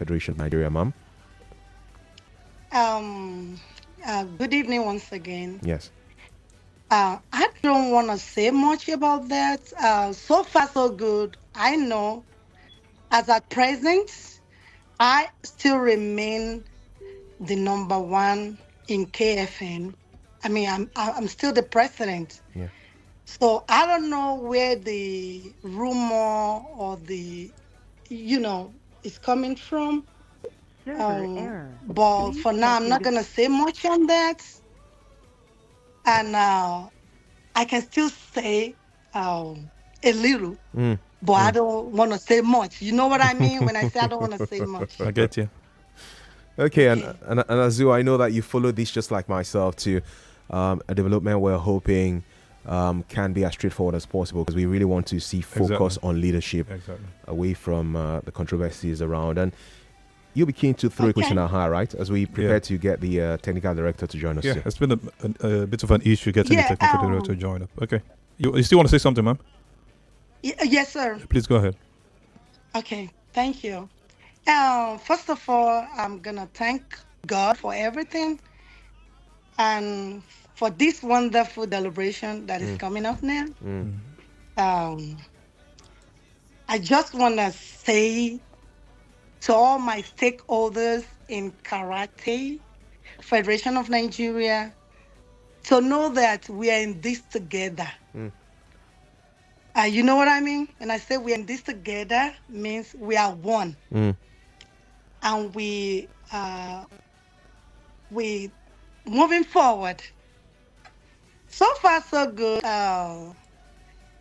Federation of Nigeria, ma'am. Um, Good evening once again. Yes. I don't want to say much about that. So far, so good. I know as at present, I still remain the number one in KFN. I mean, I'm still the president. Yeah. So I don't know where the rumor or is coming from. Server error. But Please for now, check I'm your not gonna say much on that. And I can still say a little, Mm. but I don't want to say much. You know what I mean when I say I don't want to say much. I get you. Okay, Okay. and Azu, I know that you follow this just like myself too. A development we're hoping can be as straightforward as possible because we really want to see focus on leadership away from the controversies around. And you'll be keen to throw a question at her, right? As we prepare to get the technical director to join us. Yeah, too. it's been a bit of an issue getting the technical director to join up. Okay. You still want to say something, ma'am? Yes, sir. Please go ahead. Okay, thank you. First of all, I'm gonna thank God for everything and for this wonderful celebration that is coming up now. Um, I just wanna say to all my stakeholders in Karate Federation of Nigeria to know that we are in this together. You know what I mean? When I say we are in this together, means we are one, and we moving forward. So far, so good.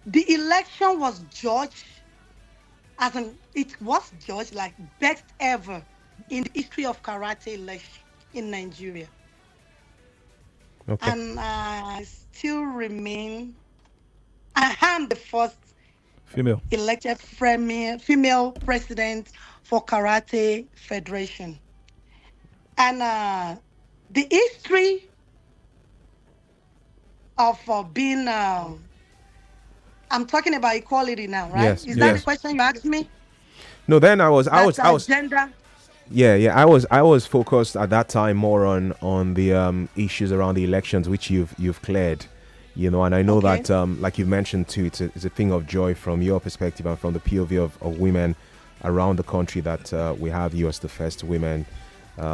The election was judged it was judged like best ever in the history of karate election in Nigeria. Okay. And I still remain, I am the first Female. elected female president for Karate Federation. And the history of being, I'm talking about equality now, right? Yes, Is that the yes. question you asked me? No, then I was Gender. yeah, I was focused at that time more on the issues around the elections which you've cleared, and I know Okay. that like you mentioned too, it's a thing of joy from your perspective and from the POV of women around the country that we have you as the first women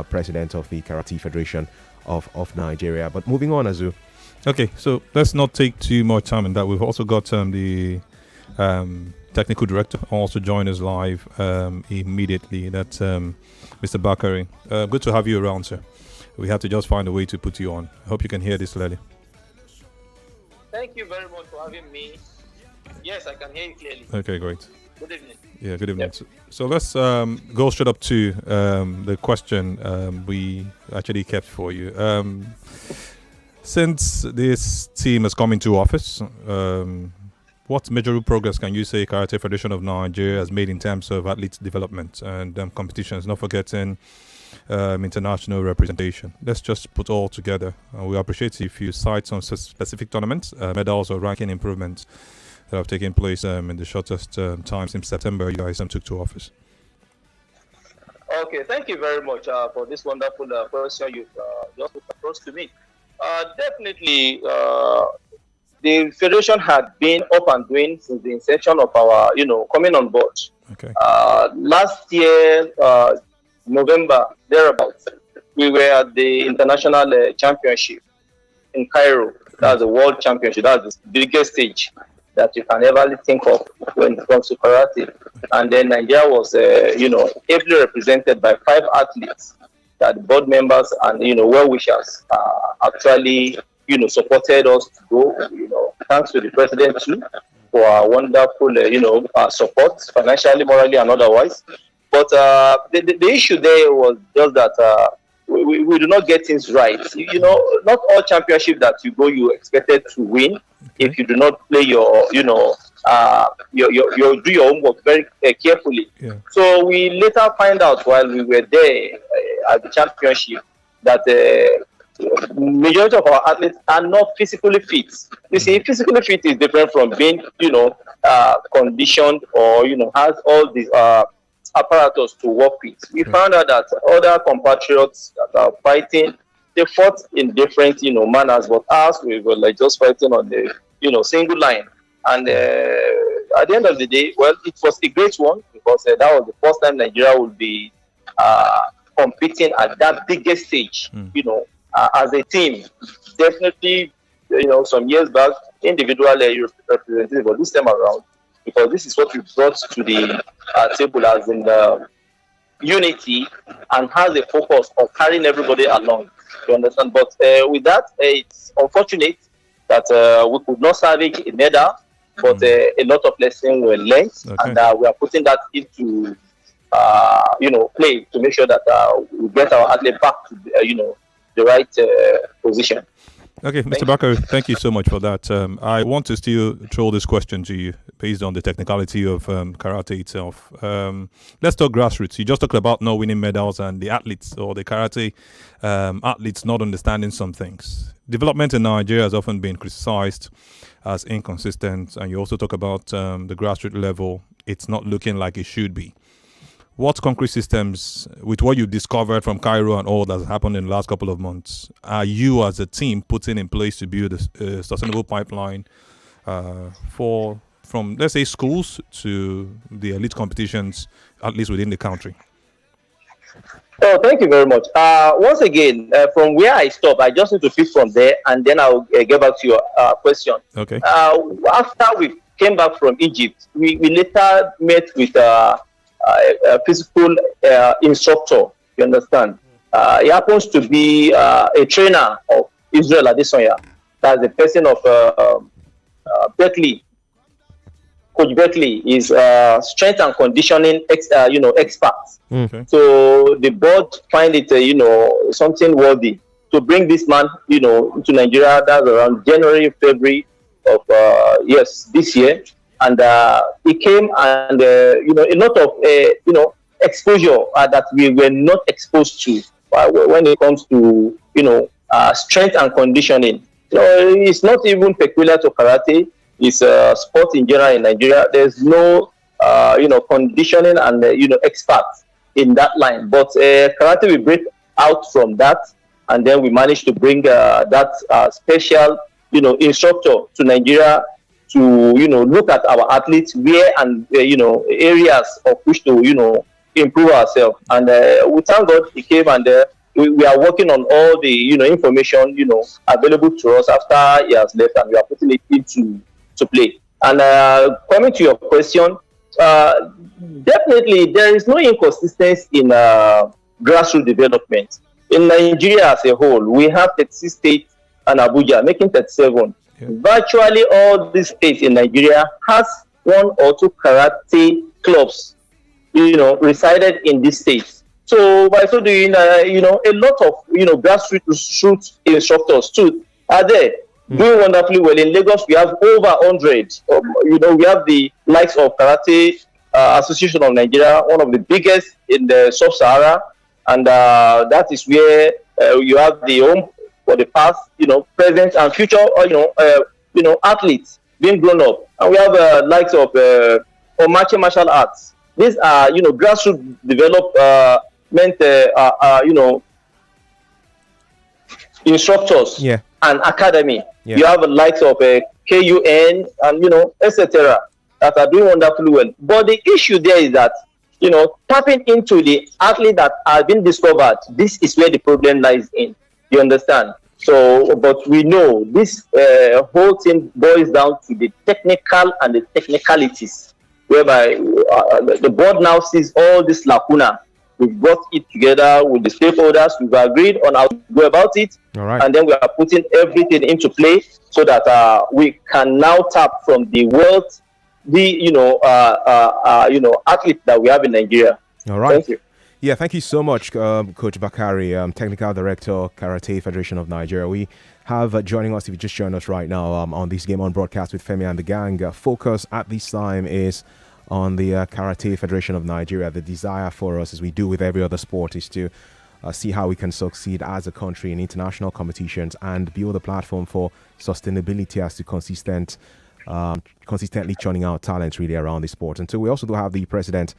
president of the Karate Federation of Nigeria. But moving on, Azu. Okay, so let's not take too much time in that. We've also got the technical director also join us live immediately. That's Mr. Bakari. Good to have you around, sir. We have to just find a way to put you on. I hope you can hear this clearly. Thank you very much for having me. Yes, I can hear you clearly. Okay, great. Good evening. Yeah, good evening. Yep. So let's go straight up to the question we actually kept for you. Since this team has come into office, what measurable progress can you say Karate Federation of Nigeria has made in terms of athlete development and competitions, not forgetting international representation? Let's just put all together. We appreciate if you cite some specific tournaments, medals or ranking improvements that have taken place in the shortest time since September you guys took to office. Okay, thank you very much for this wonderful question you've just put across to me. Definitely, the federation had been up and doing since the inception of our, coming on board. Okay. Last year, November, thereabouts, we were at the international championship in Cairo. That's the world championship. That's the biggest stage that you can ever think of when it comes to karate. And then Nigeria was, ably represented by 5 athletes that the board members and, well-wishers actually, supported us to go. Thanks to the president too for our wonderful, support, financially, morally, and otherwise. But the issue there was just that we do not get things right. Not all championship that you go, you expected to win if you do not play your do your homework very carefully. Yeah. So we later find out while we were there at the championship that majority of our athletes are not physically fit. You see, physically fit is different from being, conditioned or, has all these apparatus to work with. We found out that other compatriots that are fighting, they fought in different, manners, but us, we were like just fighting on the, single line. And at the end of the day, well, it was a great one because that was the first time Nigeria would be competing at that biggest stage, as a team. Definitely, some years back, individual representative, but this time around, because this is what we brought to the table as in unity and has a focus on carrying everybody along. You understand? But with that, it's unfortunate that we could not salvage a medal, but a lot of lessons were learned, and we are putting that into play to make sure that we get our athlete back to the right position. Okay, Mr. Bakari, thank you so much for that. I want to still throw this question to you based on the technicality of karate itself. Let's talk grassroots. You just talked about not winning medals and the athletes or the karate athletes not understanding some things. Development in Nigeria has often been criticized as inconsistent, and you also talk about the grassroots level. It's not looking like it should be. What concrete systems, with what you discovered from Cairo and all that's happened in the last couple of months, are you as a team putting in place to build a sustainable pipeline from, let's say, schools to the elite competitions, at least within the country? Oh, thank you very much. Once again, from where I stop, I just need to pick from there, and then I'll get back to your question. Okay. After we came back from Egypt, we later met with a physical instructor. You understand? He happens to be a trainer of Israel Adesanya. That's the person of Berkeley. Coach Berkeley is strength and conditioning expert. Okay. So the board find it something worthy to bring this man to Nigeria. That's around January, February of this year. And he came and a lot of exposure that we were not exposed to when it comes to strength and conditioning. It's not even peculiar to karate. It's sport in general in Nigeria. There's no conditioning and experts in that line. But karate we break out from that, and then we managed to bring that special instructor to Nigeria to look at our athletes where and areas of which to improve ourselves. And we thank God he came, and we are working on all the information available to us after he has left, and we are putting it into play. And coming to your question, definitely there is no inconsistency in grassroots development. In Nigeria as a whole, we have 36 states and Abuja making 37. Yeah. Virtually all these states in Nigeria has one or two karate clubs, resided in these states. So by so doing, a lot of grassroots instructors too are there, doing wonderfully well. In Lagos, we have over 100. We have the likes of Karate Association of Nigeria, one of the biggest in the Sub-Sahara, and that is where you have the home for the past, present and future, athletes being grown up. And we have likes of martial arts. These are, grassroots development, instructors and academy. Yeah. You have the likes of KUN and, etc. that are doing wonderfully well. But the issue there is that, tapping into the athlete that have been discovered, this is where the problem lies in. You understand? So, but we know this whole thing boils down to the technical and the technicalities, whereby the board now sees all this lacuna. We've got it together with the stakeholders. We've agreed on how to go about it. All right. And then we are putting everything into play so that we can now tap from the wealth, athletes that we have in Nigeria. All right. Thank you. Yeah, thank you so much, Coach Bakari, Technical Director, Karate Federation of Nigeria. We have joining us, if you just joined us right now, on this Game On broadcast with Femi and the Gang. Focus at this time is on the Karate Federation of Nigeria. The desire for us, as we do with every other sport, is to see how we can succeed as a country in international competitions and build a platform for sustainability as to consistently churning out talents really around the sport. And so we also do have the president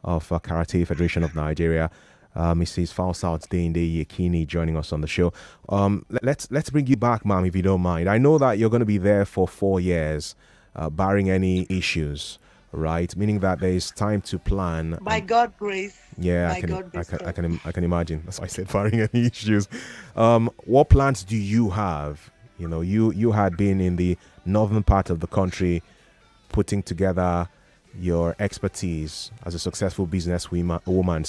of Karate Federation of Nigeria, Mrs. Falsouth Dende Yekini, joining us on the show. Let's bring you back, ma'am, if you don't mind. I know that you're going to be there for 4 years, barring any issues, right? Meaning that there is time to plan. By God's grace. Yeah, I can imagine. That's why I said barring any issues. What plans do you have? You know, you had been in the northern part of the country, putting together your expertise as a successful woman,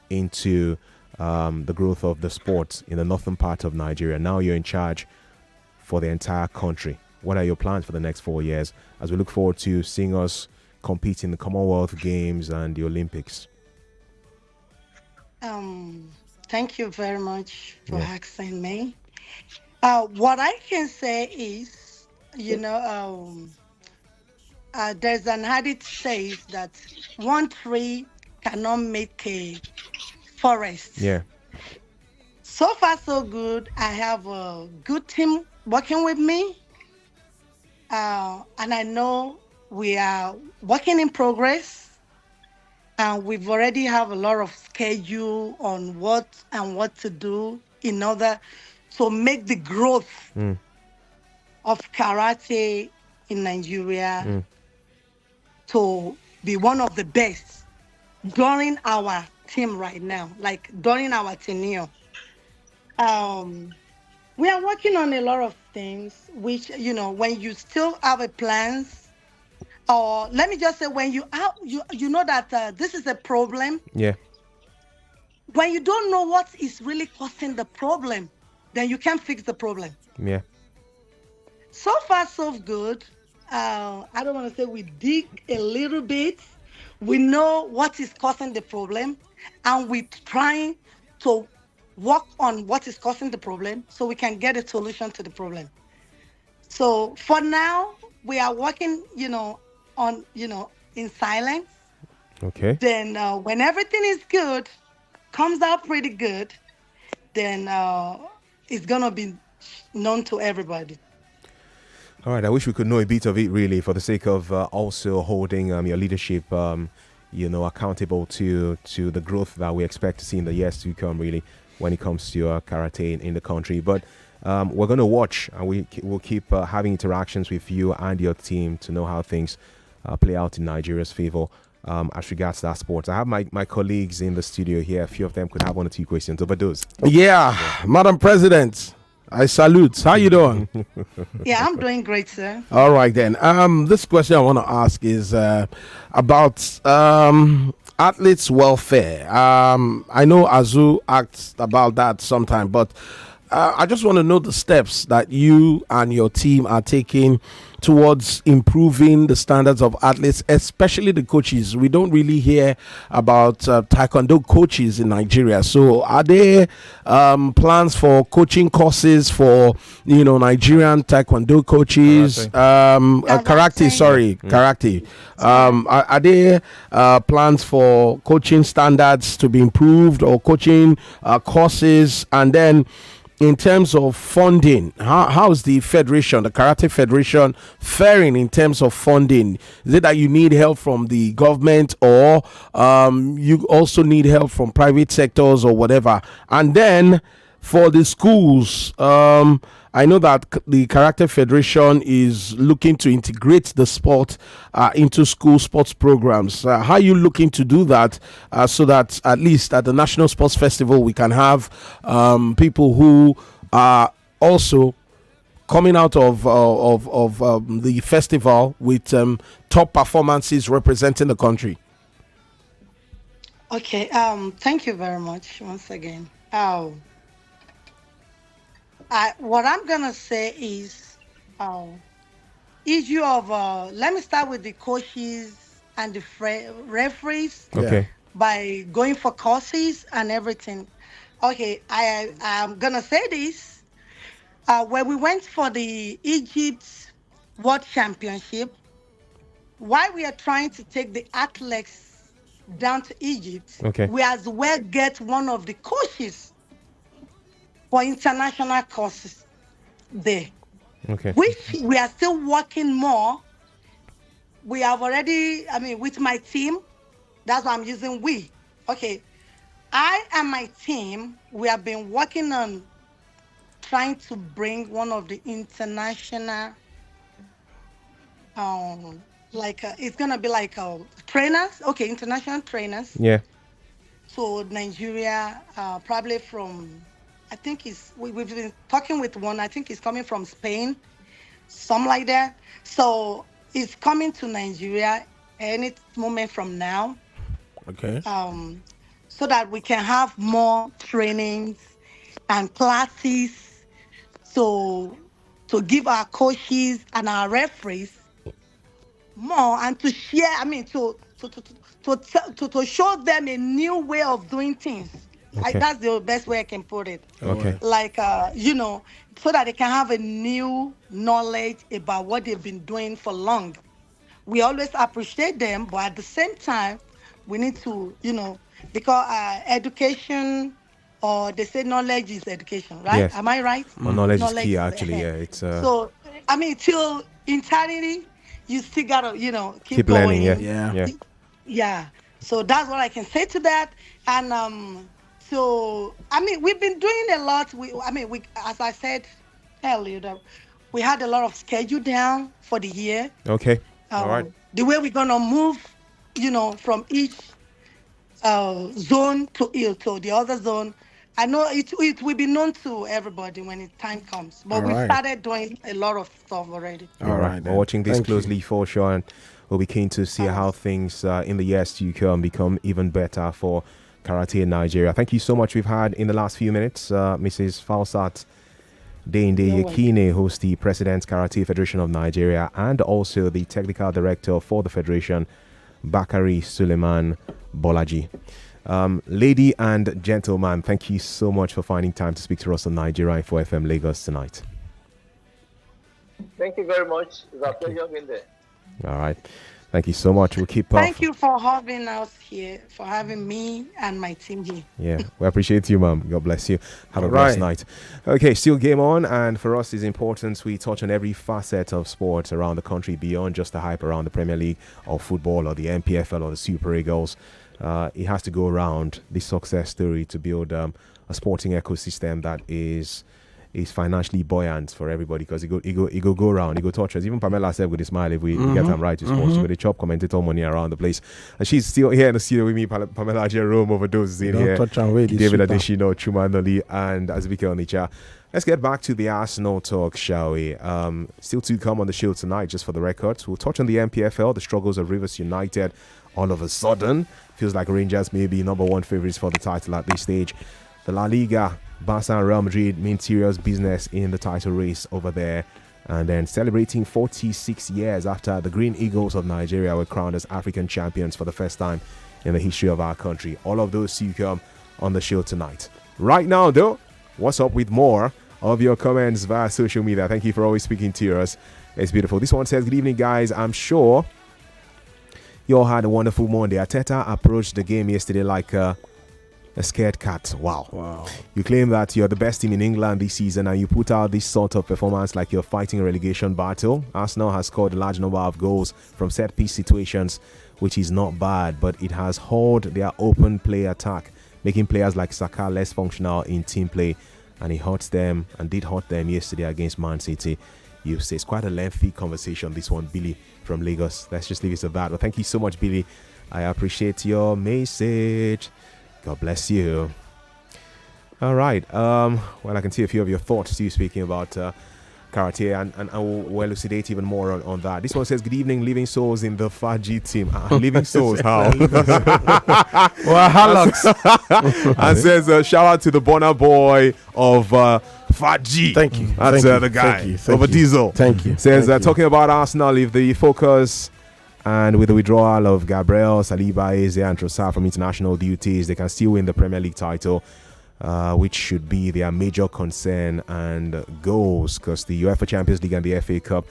into the growth of the sport in the northern part of Nigeria. Now you're in charge for the entire country. What are your plans for the next 4 years as we look forward to seeing us compete in the Commonwealth Games and the Olympics? Thank you very much for asking me. What I can say is, there's an adage says that one tree cannot make a forest. Yeah. So far, so good. I have a good team working with me. And I know we are working in progress. And we've already have a lot of schedule on what to do in order to make the growth of karate in Nigeria to be one of the best during our team right now, like during our tenure. We are working on a lot of things, which, when you still have a plans, or let me just say, when you know that this is a problem. Yeah. When you don't know what is really causing the problem, then you can't fix the problem. Yeah. So far, so good. I don't want to say we dig a little bit. We know what is causing the problem, and we're trying to work on what is causing the problem so we can get a solution to the problem. So for now, we are working, in silence. Okay. Then when everything is good, comes out pretty good, then it's gonna be known to everybody. All right. I wish we could know a bit of it, really, for the sake of also holding your leadership, accountable to the growth that we expect to see in the years to come, really, when it comes to karate in the country. But we're going to watch, and we'll keep having interactions with you and your team to know how things play out in Nigeria's favor as regards to that sport. I have my colleagues in the studio here. A few of them could have 1 or 2 questions over those. Yeah, Madam President, I salute. How you doing? Yeah, I'm doing great, sir. All right then. This question I want to ask is about athletes' welfare. I know Azu asked about that sometime, but I just want to know the steps that you and your team are taking towards improving the standards of athletes, especially the coaches. We don't really hear about taekwondo coaches in Nigeria. So are there plans for coaching courses for Nigerian taekwondo coaches? Karate. Are there plans for coaching standards to be improved, or coaching courses? And then in terms of funding, how's the federation, the Karate Federation, faring in terms of funding? Is it that you need help from the government, or you also need help from private sectors or whatever? And then for the schools, I know that the Karate Federation is looking to integrate the sport into school sports programs. How are you looking to do that so that at least at the National Sports Festival we can have people who are also coming out of the festival with top performances representing the country? Okay. Thank you very much once again. What I'm gonna say is issue of let me start with the coaches and the referees. Okay. By going for courses and everything. Okay, I'm gonna say this. When we went for the Egypt World Championship, while we are trying to take the athletes down to Egypt, we as well get one of the coaches for international courses there. Okay. Which we are still working more. We have already, with my team, That's why I'm using we. Okay. I and my team, we have been working on trying to bring one of the international, it's gonna be like trainers, okay, international trainers Yeah. to Nigeria, probably from, I think we've been talking with one, I think he's coming from Spain, something like that. So it's coming to Nigeria any moment from now, Okay. so that we can have more trainings and classes to give our coaches and our referees more, and to share, I mean, to show them a new way of doing things. Okay. That's the best way I can put it. Okay. Like, so that they can have a new knowledge about what they've been doing for long. We always appreciate them, but at the same time, we need to, because education, or they say knowledge is education, right? Yes. Am I right? Well, knowledge is key, is actually. ahead. Yeah, it's So, I mean, till eternity, you still gotta, keep learning. going. Yeah. Yeah. So that's what I can say to that. And so I mean, we've been doing a lot. We, as I said earlier, that we had a lot of schedule down for the year. Okay. All right. The way we're gonna move, from each zone to the other zone. I know it will be known to everybody when the time comes. But we started doing a lot of stuff already. All right. We're watching this closely for sure, and we'll be keen to see how things in the years to come become even better for karate in Nigeria. Thank you so much. We've had in the last few minutes Mrs. Falsat Deinde Yekine, who's the President, Karate Federation of Nigeria, and also the Technical Director for the Federation, Bakari Suleiman Bolaji. Lady and gentleman, thank you so much for finding time to speak to us on Nigeria Info FM Lagos tonight. Thank you very much. It's a pleasure being there. All right. Thank you so much. We'll keep up. Thank you for having us here, for having me and my team here. Yeah, we appreciate you, Mom. God bless you. Have a blessed night. Okay, still game on. And for us, it's important we touch on every facet of sports around the country beyond just the hype around the Premier League or football or the MPFL or the Super Eagles. It has to go around the success story to build a sporting ecosystem that is financially buoyant for everybody, because it go around, it go touch us. Even Pamela said with a smile, if we get them right to sports, with the chop commentator money around the place. And she's still here in the studio with me, Pamela Jerome overdoses in here. David Adeshino, Chumandoli, and Azubike Onicha. Let's get back to the Arsenal talk, shall we? Still to come on the show tonight, just for the record. We'll touch on the MPFL, the struggles of Rivers United. All of a sudden, feels like Rangers may be number one favorites for the title at this stage. The La Liga, Barca and Real Madrid mean serious business in the title race over there. And then celebrating 46 years after the Green Eagles of Nigeria were crowned as African champions for the first time in the history of our country. All of those to come on the show tonight. Right now, though, what's up with more of your comments via social media? Thank you for always speaking to us. It's beautiful. This one says, good evening, guys. I'm sure you all had a wonderful Monday. Arteta approached the game yesterday like a scared cat. Wow. You claim that you're the best team in England this season and you put out this sort of performance like you're fighting a relegation battle. Arsenal has scored a large number of goals from set-piece situations, which is not bad, but it has hauled their open play attack, making players like Saka less functional in team play, and it hurts them and did hurt them yesterday against Man City. You say it's quite a lengthy conversation, this one, Billy from Lagos. Let's just leave it at that. Well, thank you so much, Billy. I appreciate your message. God bless you. All right. Well, I can see a few of your thoughts too, speaking about karate, and I will elucidate even more on that. This one says, good evening, Living Souls in the Faji team. Living Souls, how? Well, Halox. And says, shout out to the Bonner boy of Faji. Thank you. That's the guy over Diesel. Thank you. Says, talking about Arsenal, if the focus and with the withdrawal of Gabriel, Saliba, Eze, and Trossard from international duties, they can still win the Premier League title, which should be their major concern and goals, because the UEFA Champions League and the FA Cup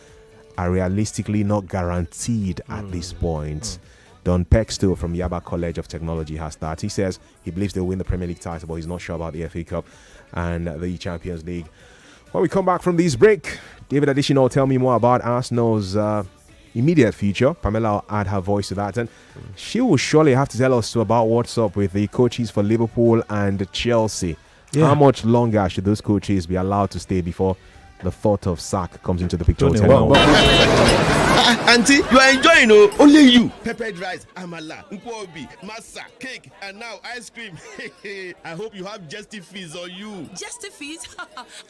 are realistically not guaranteed at this point. Don Pexto from Yaba College of Technology has that. He says he believes they'll win the Premier League title, but he's not sure about the FA Cup and the Champions League. When we come back from this break, David Additional, tell me more about Arsenal's immediate future. Pamela will add her voice to that, and she will surely have to tell us about what's up with the coaches for Liverpool and Chelsea. How much longer should those coaches be allowed to stay before the thought of sack comes into the picture? Auntie, you are enjoying, only you. Peppered rice, amala, nkwobi, masa, cake, and now ice cream. I hope you have Justifies on you. Justifies?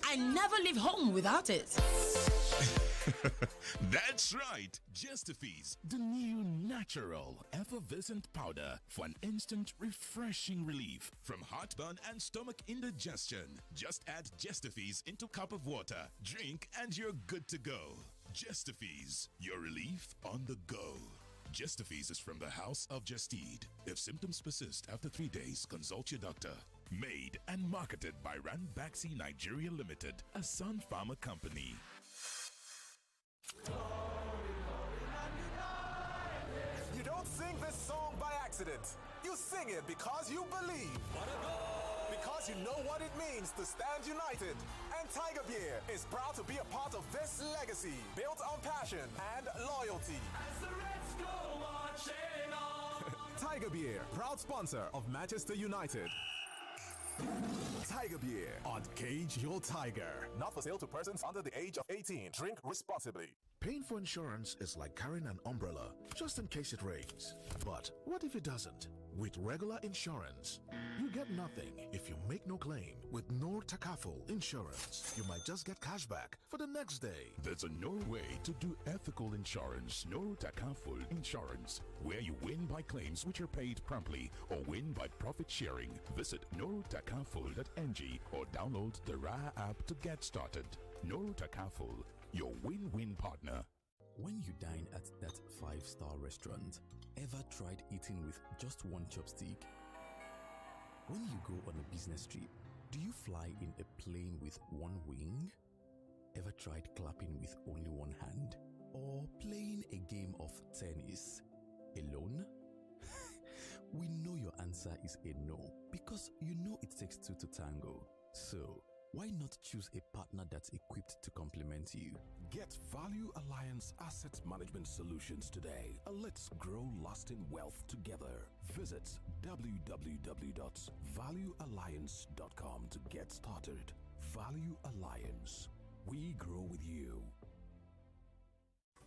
I never leave home without it. That's right, Justifies, the new natural effervescent powder for an instant refreshing relief from heartburn and stomach indigestion. Just add Justifies into a cup of water, drink, and you're good to go. Justifies, your relief on the go. Justifies is from the House of Justide. If symptoms persist after 3 days, consult your doctor. Made and marketed by Ranbaxy Nigeria Limited, a Sun Pharma company. You don't sing this song by accident. You sing it because you believe. Because you know what it means to stand united. And Tiger Beer is proud to be a part of this legacy, built on passion and loyalty. As the Reds go marching on. Tiger Beer, proud sponsor of Manchester United. Tiger Beer, uncage your tiger. Not for sale to persons under the age of 18. Drink responsibly. Paying for insurance is like carrying an umbrella, just in case it rains. But what if it doesn't? With regular insurance, you get nothing if you make no claim. With Nor Takaful Insurance, you might just get cash back for the next day. There's a Nor way to do ethical insurance. Nor Takaful Insurance, where you win by claims which are paid promptly or win by profit sharing. Visit nortakaful.ng or download the Ra app to get started. Nor Takaful, your win-win partner. When you dine at that 5-star restaurant, ever tried eating with just one chopstick? When you go on a business trip, do you fly in a plane with one wing? Ever tried clapping with only one hand? Or playing a game of tennis alone? We know your answer is a no, because you know it takes two to tango. So, why not choose a partner that's equipped to complement you? Get Value Alliance Asset Management Solutions today. Let's grow lasting wealth together. Visit www.valuealliance.com to get started. Value Alliance. We grow with you.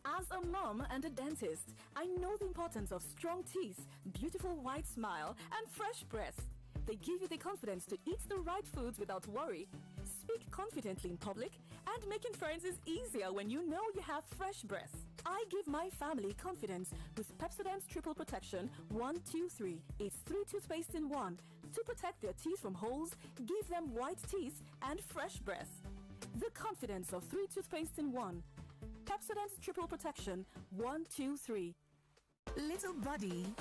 As a mom and a dentist, I know the importance of strong teeth, beautiful white smile, and fresh breath. They give you the confidence to eat the right foods without worry. Speak confidently in public, and making friends is easier when you know you have fresh breath. I give my family confidence with Pepsodent's Triple Protection 1, 2, 3. It's 3 toothpaste in 1 to protect their teeth from holes, give them white teeth, and fresh breath. The confidence of 3 toothpaste in 1. Pepsodent's Triple Protection 1, 2, 3. Little body,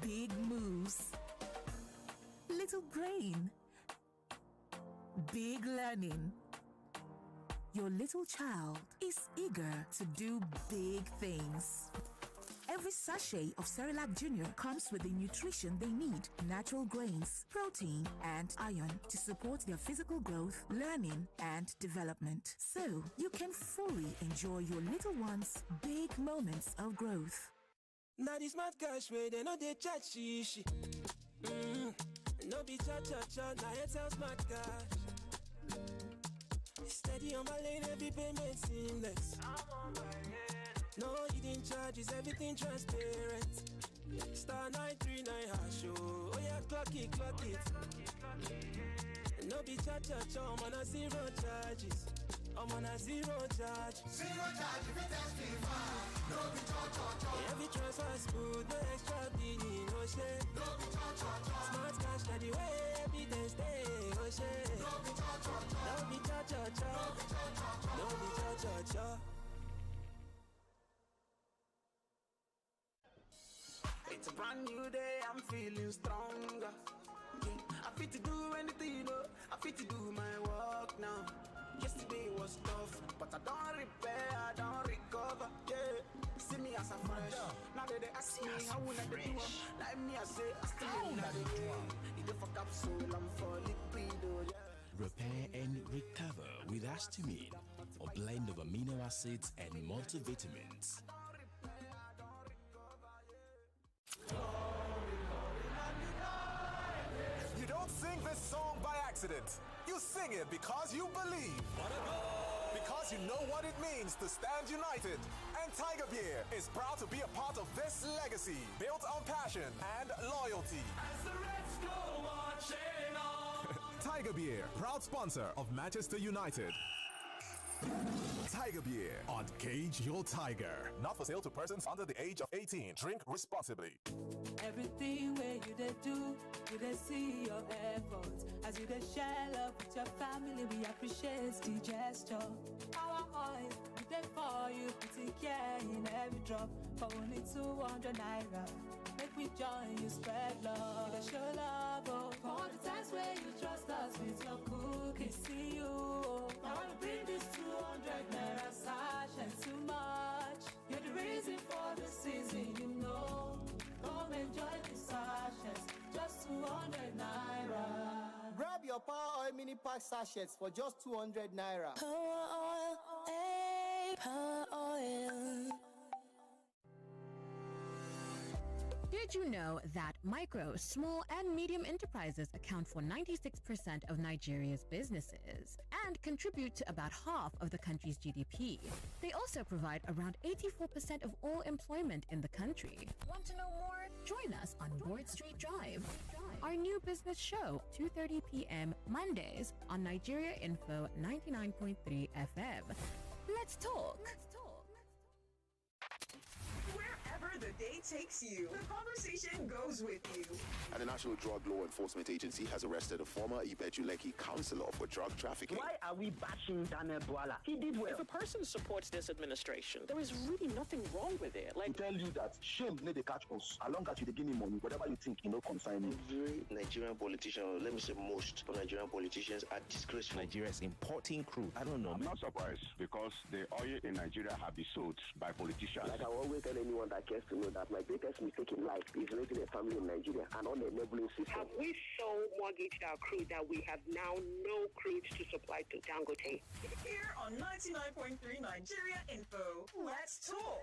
big moves. Little brain, big learning. Your little child is eager to do big things. Every sachet of Cerelac Junior comes with the nutrition they need: natural grains, protein, and iron to support their physical growth, learning, and development. So you can fully enjoy your little one's big moments of growth. Now this smart cash way, they know they chat shishi. No be cha-cha-cha, now it's our smart cash. Steady on my lane, every payment seamless. No hidden charges, everything transparent. Star 939 hash, oh yeah, clock it. No be cha-cha-cha, I'm on a zero charges. I'm on a zero charge. Zero charge, if it takes me far. No be cha-cha-cha. Every transfer smooth, no extra billing, no shit. No be cha-cha-cha. Smart cash, now the way everything stay, oh shit. No be cha-cha-cha. No be cha-cha-cha. No be cha-cha-cha. It's a brand new day, I'm feeling stronger. Yeah, I fit to do anything, I fit to do my work now. Yesterday was tough, but I don't repair, I don't recover. Yeah, see me as a fresh. Now they ask me how would I do them. Like me, I say I still in the game. If you fuck up soul, I'm for liquido. Yeah. Repair and recover with Astamine, a blend of amino acids and multivitamins. this song by accident. You sing it because you believe. Because you know what it means to stand united. And Tiger Beer is proud to be a part of this legacy, built on passion and loyalty. As the Reds go marching on. Tiger Beer, proud sponsor of Manchester United. Tiger Beer, uncage your tiger. Not for sale to persons under the age of 18. Drink responsibly. Everything where you they do, you they see your efforts. As you they share love with your family, we appreciate the gesture. Our oil, we they for you, putting care in every drop. For only 200 naira. Make we join you, spread love. You they show love, oh. For all the times where you trust us with your cookies, see you. Oh. I wanna bring this 200 naira sachet too much. You're the reason for the season, you know. Come enjoy the sachets, just 200 naira. Grab your Power Oil mini pack sachets for just 200 naira. Power oil, hey, power oil. Did you know that micro, small, and medium enterprises account for 96% of Nigeria's businesses and contribute to about half of the country's GDP? They also provide around 84% of all employment in the country. Want to know more? Join us on Board Street Drive, our new business show, 2:30 p.m. Mondays on Nigeria Info 99.3 FM. Let's talk. Wherever the day takes you, the conversation goes with you. And the National Drug Law Enforcement Agency has arrested a former Ibejuleki councillor for drug trafficking. Why are we bashing Daniel Bwala? He did well. If a person supports this administration, there is really nothing wrong with it. Like, to tell you that shame need to catch us. As long as you give me money, whatever you think, concern me. Very Nigerian politicians, or let me say most of Nigerian politicians, are disgraceful. Nigeria is importing crude. I don't know. I'm not surprised because the oil in Nigeria have been sold by politicians. Like I always tell anyone that cares to know that my greatest mistake in life is raising a family in Nigeria and on a enabling system. Have we so mortgaged our crude that we have now no crude to supply to Dangote? Here on 99.3 Nigeria Info, let's talk.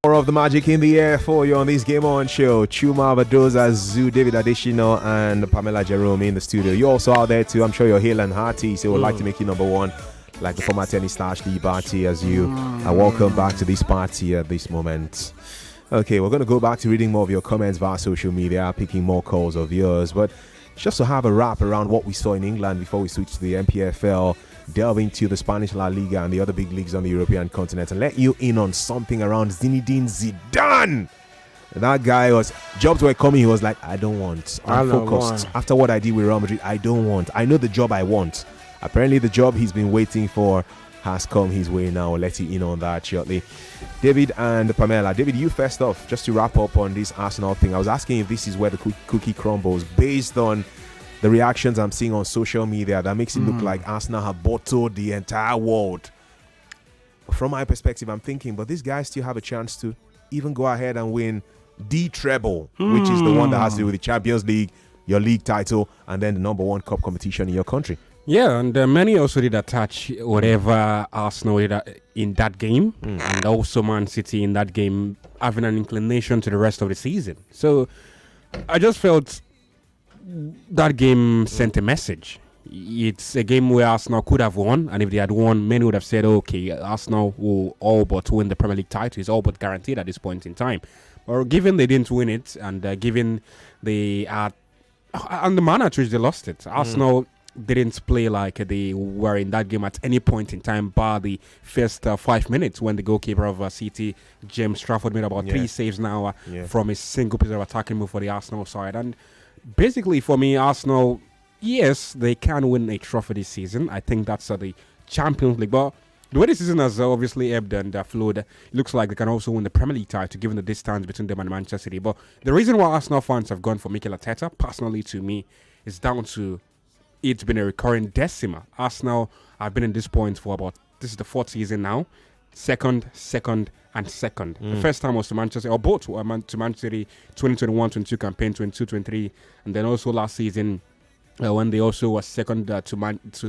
More of the magic in the air for you on this Game On show. Chuma Badoza, Zoo, David Adeshino, and Pamela Jerome in the studio. You're also out there too. I'm sure you're hale and hearty, so we'd like to make you number one, like the former tennis star Lee Barty, as you are welcome back to this party at this moment. Okay, we're going to go back to reading more of your comments via social media, picking more calls of yours, but just to have a wrap around what we saw in England before we switch to the MPFL, delve into the Spanish La Liga and the other big leagues on the European continent, and let you in on something around Zinedine Zidane. That guy jobs were coming, he was like, I don't want. I'm focused. After what I did with Real Madrid, I don't want. I know the job I want. Apparently the job he's been waiting for has come his way now. We'll let you in on that shortly. David and Pamela. David, you first off, just to wrap up on this Arsenal thing. I was asking if this is where the cookie crumbles based on the reactions I'm seeing on social media that makes it look like Arsenal have bottled the entire world. From my perspective, I'm thinking, but these guys still have a chance to even go ahead and win the treble, which is the one that has to do with the Champions League, your league title, and then the number one cup competition in your country. Yeah, and many also did attach whatever Arsenal did in that game, and also Man City in that game having an inclination to the rest of the season. So I just felt that game sent a message. It's a game where Arsenal could have won, and if they had won, many would have said, okay, Arsenal will all but win the Premier League title. It's all but guaranteed at this point in time. Or given they didn't win it, and given they are, and the manner to which they lost it, Arsenal didn't play like they were in that game at any point in time, bar the first 5 minutes when the goalkeeper of City, James Trafford, made about 3 saves now from a single piece of attacking move for the Arsenal side. And basically, for me, Arsenal, yes, they can win a trophy this season. I think that's the Champions League. But the way the season has obviously ebbed and flowed, it looks like they can also win the Premier League title, given the distance between them and Manchester City. But the reason why Arsenal fans have gone for Mikel Arteta, personally to me, is down to it's been a recurring decima. Arsenal have been in this point for this is the 4th season now. Second, and second. The first time was to Manchester, or both to Manchester City, 2021-22 campaign, 22-23, and then also last season when they also were second to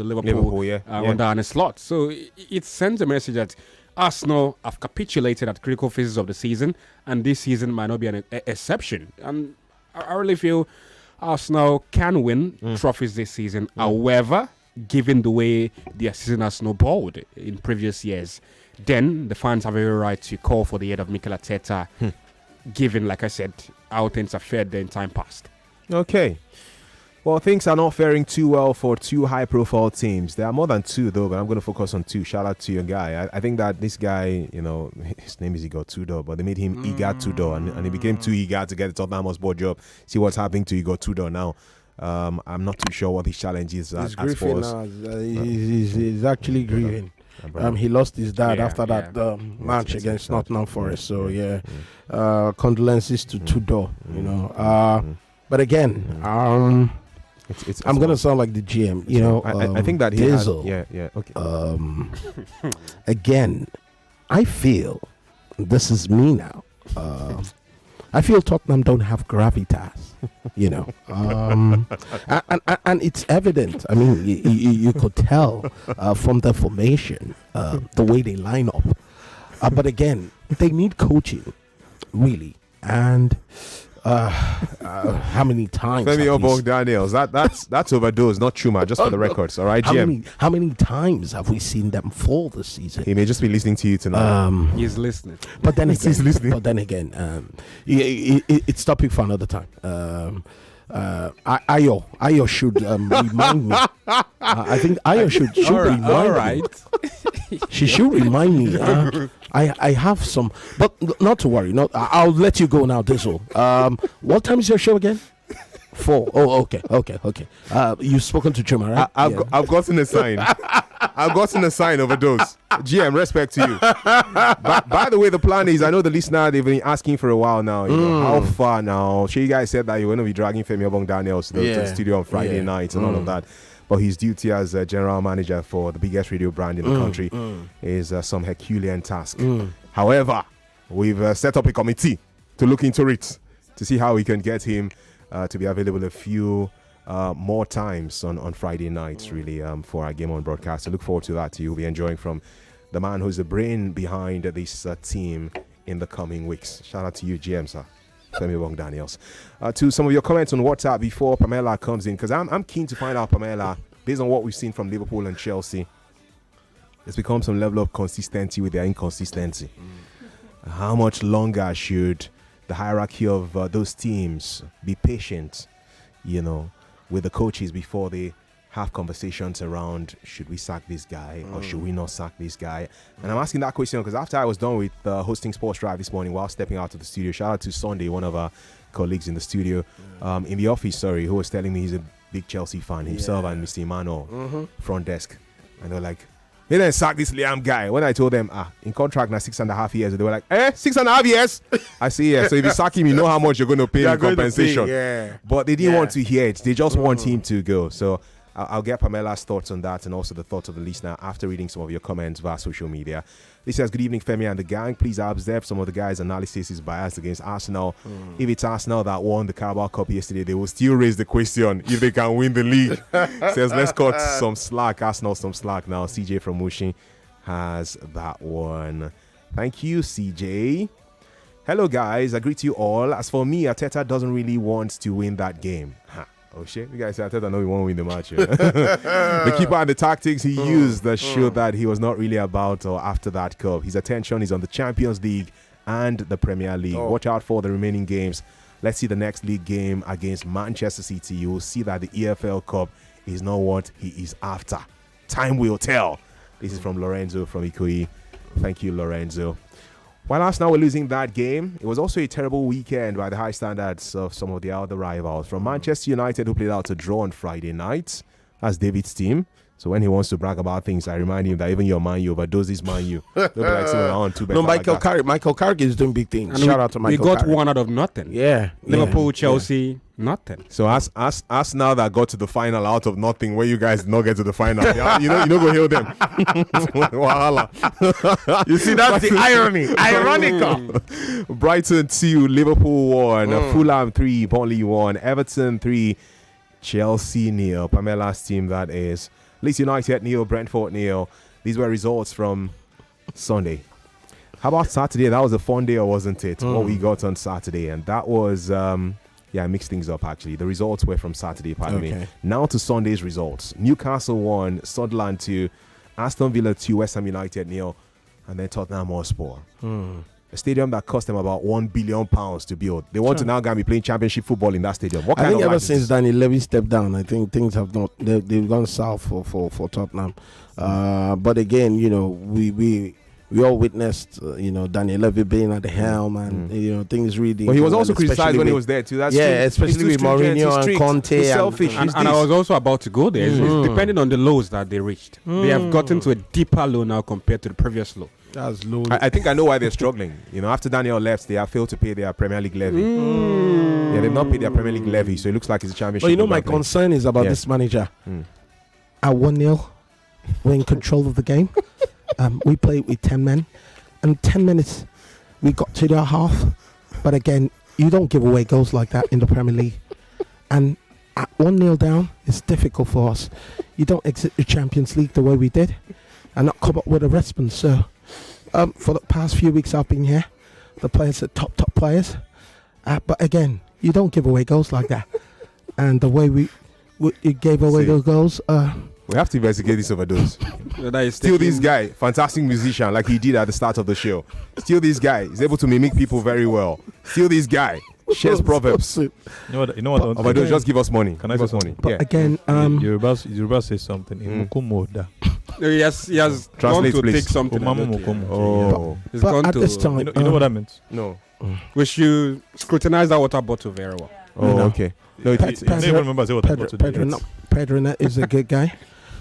Liverpool under Arne Slot. So it sends a message that Arsenal have capitulated at critical phases of the season, and this season might not be an exception. And I really feel Arsenal can win trophies this season. However, given the way their season has snowballed in previous years, then the fans have every right to call for the head of Mikel Arteta, given, like I said, how things have fared in time past. Okay. Well, things are not faring too well for 2 high-profile teams. There are more than 2, though, but I'm going to focus on 2. Shout out to your guy. I think that this guy, his name is Igor Tudor, but they made him Igor Tudor, and he became too eager to get the Tottenham Hotspur job. See what's happening to Igor Tudor now. I'm not too sure what his challenge is. He's grieving now. He's actually grieving. He lost his dad after that match against Nottingham Forest. So, condolences to Tudor, But again, I'm going to sound like the GM, I think that he Diesel. Okay. Again, I feel, this is me now, I feel Tottenham don't have gravitas, and it's evident. I mean, you could tell from the formation, the way they line up. But again, they need coaching, really. And how many times? Femi Daniels, that's overdose, not Chuma, just for the records. All right, GM. How many times have we seen them fall this season? He may just be listening to you tonight. He's listening. But then again, he's listening. But then again, it's topic for another time. Ayo should remind me. I think Ayo should remind me. She should remind me. I have some, but not to worry. I'll let you go now, Diesel. What time is your show again? 4. Oh, okay. You've spoken to Chuma, right? I've gotten a sign. I've gotten a sign overdose. GM, respect to you. By the way, the plan is, I know the listener, they've been asking for a while now. How far now? Sure, you guys said that you're going to be dragging Femi Daniels to the studio on Friday night and all of that. But his duty as a general manager for the biggest radio brand in the country is some Herculean task. However, we've set up a committee to look into it, to see how we can get him to be available a few more times on Friday nights, really, for our Game On broadcast. So look forward to that. You'll be enjoying from the man who's the brain behind this team in the coming weeks. Shout out to you, GM, sir. Femi Daniels. To some of your comments on WhatsApp before Pamela comes in, because I'm keen to find out, Pamela, based on what we've seen from Liverpool and Chelsea, there's become some level of consistency with their inconsistency. How much longer should the hierarchy of those teams be patient, with the coaches before they have conversations around, should we sack this guy or should we not sack this guy? And I'm asking that question because after I was done with hosting Sports Drive this morning while stepping out of the studio, shout out to Sunday, one of our colleagues in the studio, in the office, who was telling me he's a big Chelsea fan himself and Mr. Emmanuel, front desk. And they're like, they didn't sack this Liam guy. When I told them, in contract now 6.5 years, they were like, 6.5 years? I say, yeah. So if you sack him, you know how much you're going to pay in compensation. But they didn't want to hear it. They just want him to go. So I'll get Pamela's thoughts on that and also the thoughts of the listener after reading some of your comments via social media. This says, good evening, Femi and the gang. Please observe some of the guys' analysis is biased against Arsenal. If it's Arsenal that won the Carabao Cup yesterday, they will still raise the question if they can win the league. Says, let's cut some slack. Arsenal some slack now. CJ from Mushin has that one. Thank you, CJ. Hello, guys. I greet you all. As for me, Arteta doesn't really want to win that game. Oh shit, you guys said I know he won't win the match. The keeper and the tactics he used that showed that he was not really about or after that cup. His attention is on the Champions League and the Premier League. Watch out for the remaining games. Let's see the next league game against Manchester City. You will see that the EFL Cup is not what he is after. Time will tell. This is from Lorenzo from Ikoyi. Thank you, Lorenzo. While Arsenal were losing that game, it was also a terrible weekend by the high standards of some of the other rivals. From Manchester United, who played out a draw on Friday night. That's David's team. So when he wants to brag about things, I remind him that even your Man U overdose this Man U. They'll be like saying, on two better. No, Michael Carrick is doing big things. Shout out to Michael Carrick. We got one out of nothing. Yeah. Liverpool, Chelsea, nothing. So us now that got to the final out of nothing, where you guys did not get to the final. you know go heal them. You see, that's the irony. Ironical. Brighton 2, Liverpool 1, Fulham 3, Burnley 1, Everton 3, Chelsea 0. Pamela's team, that is. Leeds United 0, Brentford 0. These were results from Sunday. How about Saturday? That was a fun day, or wasn't it? What we got on Saturday, and that was I mixed things up actually. The results were from Saturday, pardon me. Now to Sunday's results. Newcastle 1, Sunderland 2, Aston Villa 2, West Ham United 0, and then Tottenham Hotspur. A stadium that cost them about £1 billion to build. They want to now be playing championship football in that stadium. I think ever since Daniel Levy stepped down, I think things have not. They've gone south for Tottenham. But again, we all witnessed, Daniel Levy being at the helm, and things really. But he was also criticized when he was there too. That's especially with Mourinho and Conte. He's selfish. And I was also about to go there. It's depending on the lows that they reached. They have gotten to a deeper low now compared to the previous low. That's low. I think I know why they're struggling. After Daniel left, they have failed to pay their Premier League levy. Yeah, they've not paid their Premier League levy, so it looks like it's a championship. But my concern is about this manager. At 1-0, we're in control of the game. We played with 10 men, and 10 minutes we got to their half. But again, you don't give away goals like that in the Premier League. And at 1-0 down, it's difficult for us. You don't exit the Champions League the way we did and not come up with a response. So for the past few weeks I've been here, the players are top players. But again, you don't give away goals like that. And the way we gave away those goals... we have to investigate this overdose. Still this guy, fantastic musician, like he did at the start of the show. Still this guy, he's able to mimic people very well. Still this guy, shares proverbs. You know what? Overdose, just give us money. Can I say money? But again, Yoruba say something. In Mukumoda. He has Translate, gone to please. take something. But at this time, you know what that means? No. We should scrutinize that water bottle very well. Okay. No, I never remember saying water bottle. Pedro is a good guy.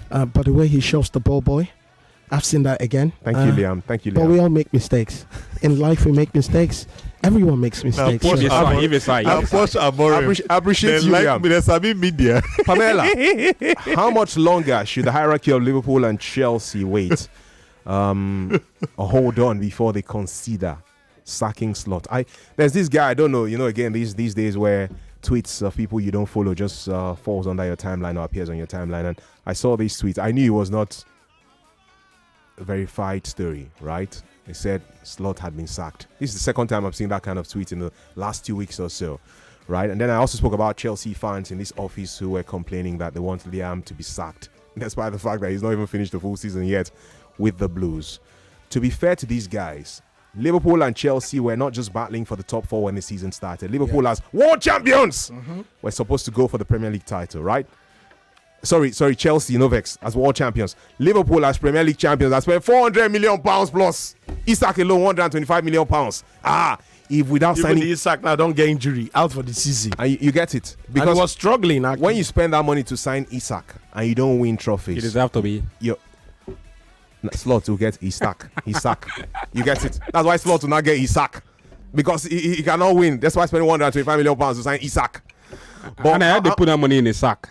But the way he shoves the ball boy, I've seen that again. Thank you, Liam. But we all make mistakes. In life, we make mistakes. Everyone makes mistakes. I appreciate you, Liam. Media. Pamela, how much longer should the hierarchy of Liverpool and Chelsea wait or hold on before they consider sacking Slot? There's this guy, I don't know, again, these days where tweets of people you don't follow just falls under your timeline or appears on your timeline, and I saw these tweets. I knew it was not a verified story, right? It said Slot had been sacked. This is the second time I've seen that kind of tweet in the last 2 weeks or so, right? And then I also spoke about Chelsea fans in this office who were complaining that they want Liam to be sacked, despite the fact that he's not even finished the full season yet with the Blues. To be fair to these guys, Liverpool and Chelsea were not just battling for the top 4 when the season started. Liverpool as world champions were supposed to go for the Premier League title, right? Sorry, Chelsea, Novex as world champions. Liverpool as Premier League champions. I spent £400 million plus. Isak alone, £125 million. If without signing Isak now don't get injury out for the season. And you get it. Because and he was struggling. Actually. When you spend that money to sign Isak and you don't win trophies, it deserves to be. Slot will get Isak. You get it? That's why Slot will not get Isak. Because he cannot win. That's why I spent £125 million to sign Isak. But and I had to put that money in a sack.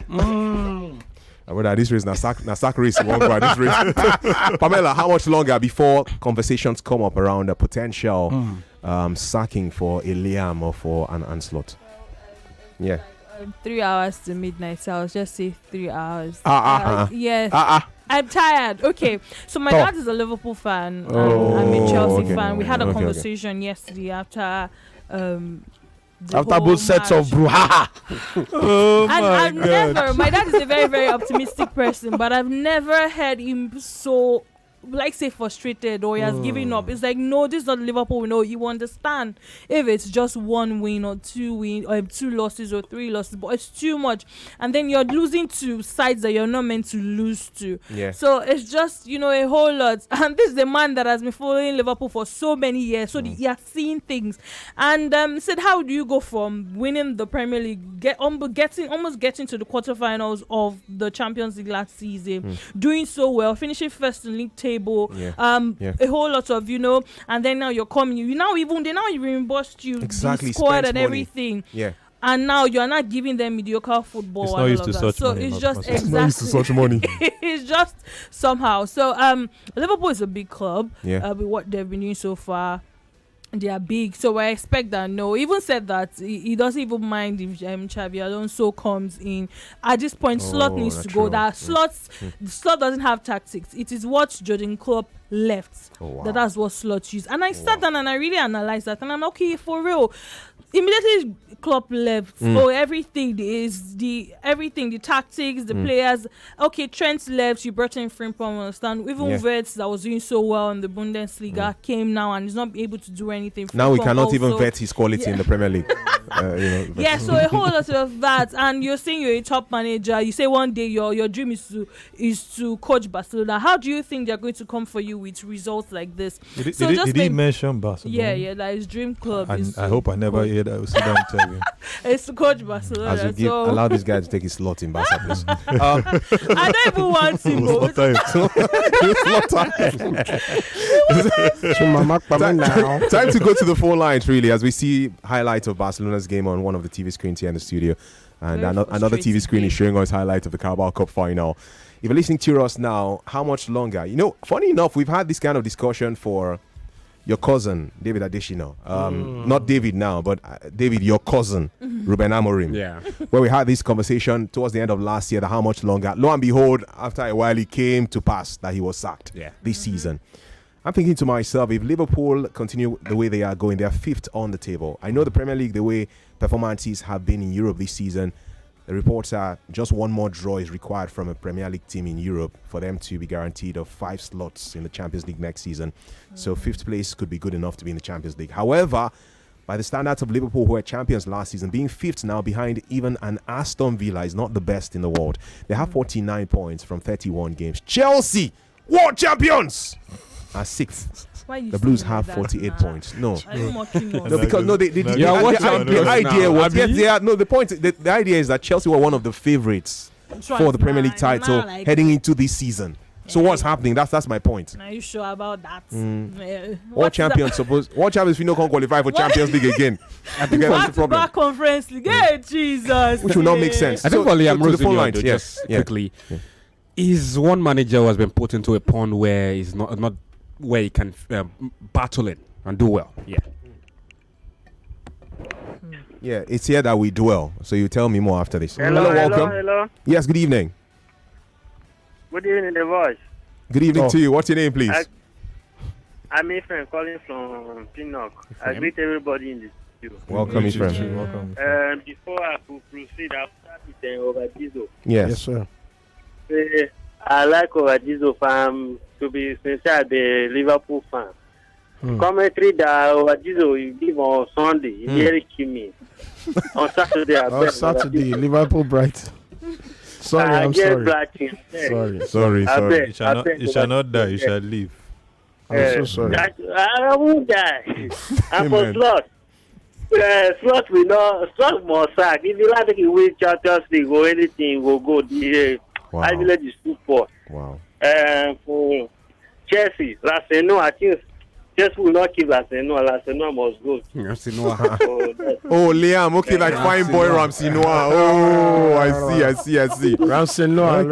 Whether this race, na sack race, won't go at this race. Pamela, how much longer before conversations come up around a potential sacking for a Liam or for an Anslot? Yeah. 3 hours to midnight, so I'll just say 3 hours. Yes. I'm tired. Okay, so my dad is a Liverpool fan. I'm a Chelsea fan. We had a conversation yesterday after both sets of brouhaha. I've never. My dad is a very, very optimistic person, but I've never heard him so like say frustrated or he has given up. It's like, no, this is not Liverpool. We know you understand if it's just 1 win or 2 win or 2 losses or 3 losses, but it's too much. And then you're losing to sides that you're not meant to lose to. Yeah. So it's just, a whole lot. And this is the man that has been following Liverpool for so many years. So he has seen things. And said, how do you go from winning the Premier League, almost getting to the quarterfinals of the Champions League last season, doing so well, finishing first in league table, a whole lot of, and then now you're coming, they now even reimbursed you the squad and everything. Yeah. And now you're not giving them mediocre football. It's and not all used of to that. such so money. it's just It's not used to such money. It's just somehow. So Liverpool is a big club. Yeah. With what they've been doing so far. They are big, so I expect that. No, he even said that he doesn't even mind if Xabi Alonso comes in. At this point, Slot needs to go. That Slot doesn't have tactics. It is what Jurgen Klopp left. That's what Slot used. And I sat down and I really analyzed that, and I'm okay, for real. Immediately Klopp left. Everything is the tactics, the players. Okay, Trent left. You brought in Frimpong, understand? Even Wirtz, that was doing so well in the Bundesliga, came now and is not able to do anything. Now we cannot also, even vet his quality in the Premier League. So a whole lot of that. And you're saying you're a top manager. You say one day your dream is to coach Barcelona. How do you think they're going to come for you with results like this? Did he mention Barcelona? Yeah, that his dream club. And I hope I never hear that. We'll sit down and tell you. It's to coach Barcelona. As you allow this guy to take his slot in Barca, please. I don't even want him. Time to go to the 4 lines, really, as we see highlights of Barcelona's game on one of the TV screens here in the studio. And another TV screen is showing us highlights of the Carabao Cup final. If you're listening to us now, how much longer? Funny enough, we've had this kind of discussion for your cousin, David Adeshina. Not David now, but David, your cousin, Ruben Amorim. Yeah. Where we had this conversation towards the end of last year, that how much longer. Lo and behold, after a while, it came to pass that he was sacked this season. I'm thinking to myself, if Liverpool continue the way they are going, they are 5th on the table. I know the Premier League, the way performances have been in Europe this season, the reports are just 1 more draw is required from a Premier League team in Europe for them to be guaranteed of 5 slots in the Champions League next season. So 5th place could be good enough to be in the Champions League. However, by the standards of Liverpool, who were champions last season, being 5th now behind even an Aston Villa is not the best in the world. They have 49 points from 31 games. Chelsea, world champions, are 6th. The Blues have 48 points. No, because the idea was the idea is that Chelsea were one of the favorites for the Premier League title heading into this season. So what's happening? That's my point. Are you sure about that? All champions if you can't qualify for Champions League again. I think that's the problem. Back Conference League. Hey, Jesus. Which will not make sense. I think for Liam Rosen, just quickly, is one manager who has been put into a pond where he's not where he can battle it and do well. Yeah, it's here that we dwell. So you tell me more after this. Hello, welcome. Hello. Yes, good evening. Good evening, The Voice. Good evening to you. What's your name, please? I'm Ephraim calling from Pinnock. I greet everybody in the studio. Welcome, Ephraim. Welcome. Before I could proceed, I'll start with Ovadizo. Yes, sir. I like Ovadizo fan. To be sincere, the Liverpool fan. Commentary that Ovadizo you give on Sunday, very me. On Saturday, Liverpool Bright. Sorry, I'm sorry. Sorry. You shall not die. You shall live. I'm so sorry. I won't die. I'm for Slot. Slot will not. Slot must sack. If you like to win Champions League or anything, will go. I village is too poor. Wow. For Chelsea, Laseno, I think Chelsea will not keep Laseno. Laseno must go. Liam, okay, like fine boy Ramsey Noah. Oh, I see. Ramsey Noah.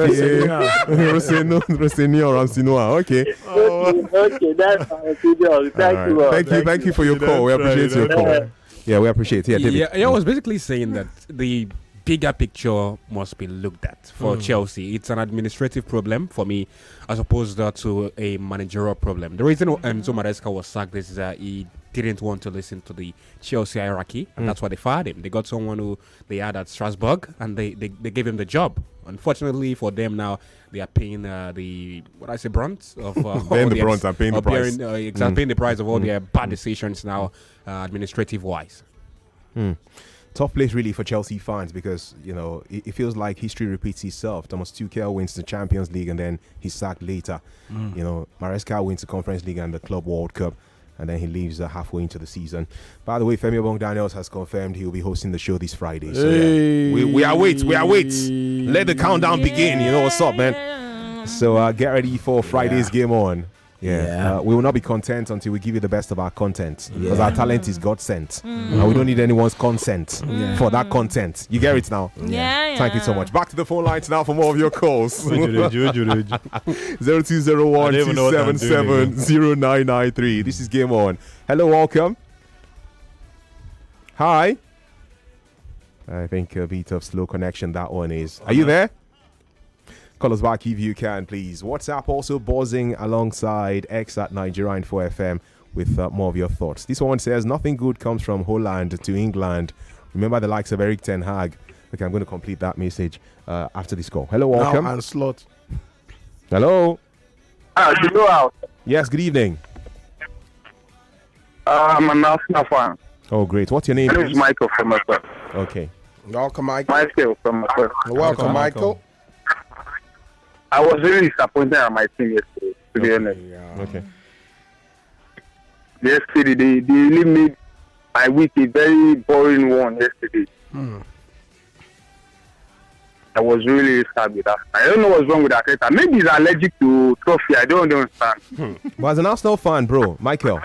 Ramsey Noah. Okay. Okay, that's my video. Thank you for your call. We appreciate your call. Yeah, we appreciate it. Yeah, I was basically saying that the bigger picture must be looked at for Chelsea. It's an administrative problem for me as opposed to a managerial problem. The reason Enzo Maresca was sacked is that he didn't want to listen to the Chelsea hierarchy, and that's why they fired him. They got someone who they had at Strasbourg, and they gave him the job. Unfortunately for them now, they are paying the brunt of paying the brunt and paying the price. Paying the price of all their bad decisions now, administrative wise. Tough place really for Chelsea fans because it feels like history repeats itself. Thomas Tuchel wins the Champions League and then he's sacked later. Maresca wins the Conference League and the Club World Cup, and then he leaves halfway into the season. By the way, Femi Daniels has confirmed he will be hosting the show this Friday. So we are wait. Let the countdown begin. You know what's up, man. So get ready for Friday's game on. We will not be content until we give you the best of our content, because our talent is God sent, and we don't need anyone's consent for that content. You get it now? Thank you so much. Back to the phone lines now for more of your calls. 0201-277-0993. This is Game On. Hello, welcome. Hi. I think a bit of slow connection that one is. Are you there? Call us back if you can, please. WhatsApp also buzzing alongside X at Nigeria Info FM with more of your thoughts. This one says, nothing good comes from Holland to England. Remember the likes of Eric Ten Hag. Okay, I'm going to complete that message after this call. Hello, welcome. And slot. Hello. Hello. Yes, good evening. I'm an Arsenal fan. Oh, great. What's your name, My name please? is Michael from Myself. Okay. Welcome, Michael. Michael from Myself. Welcome, Michael. I was really disappointed at my team yesterday, to be honest. Okay. Yesterday, they really made my week a very boring one yesterday. I was really sad with that. I don't know what's wrong with Arteta. Maybe he's allergic to trophy. I don't understand. But as an Arsenal fan, bro, Michael,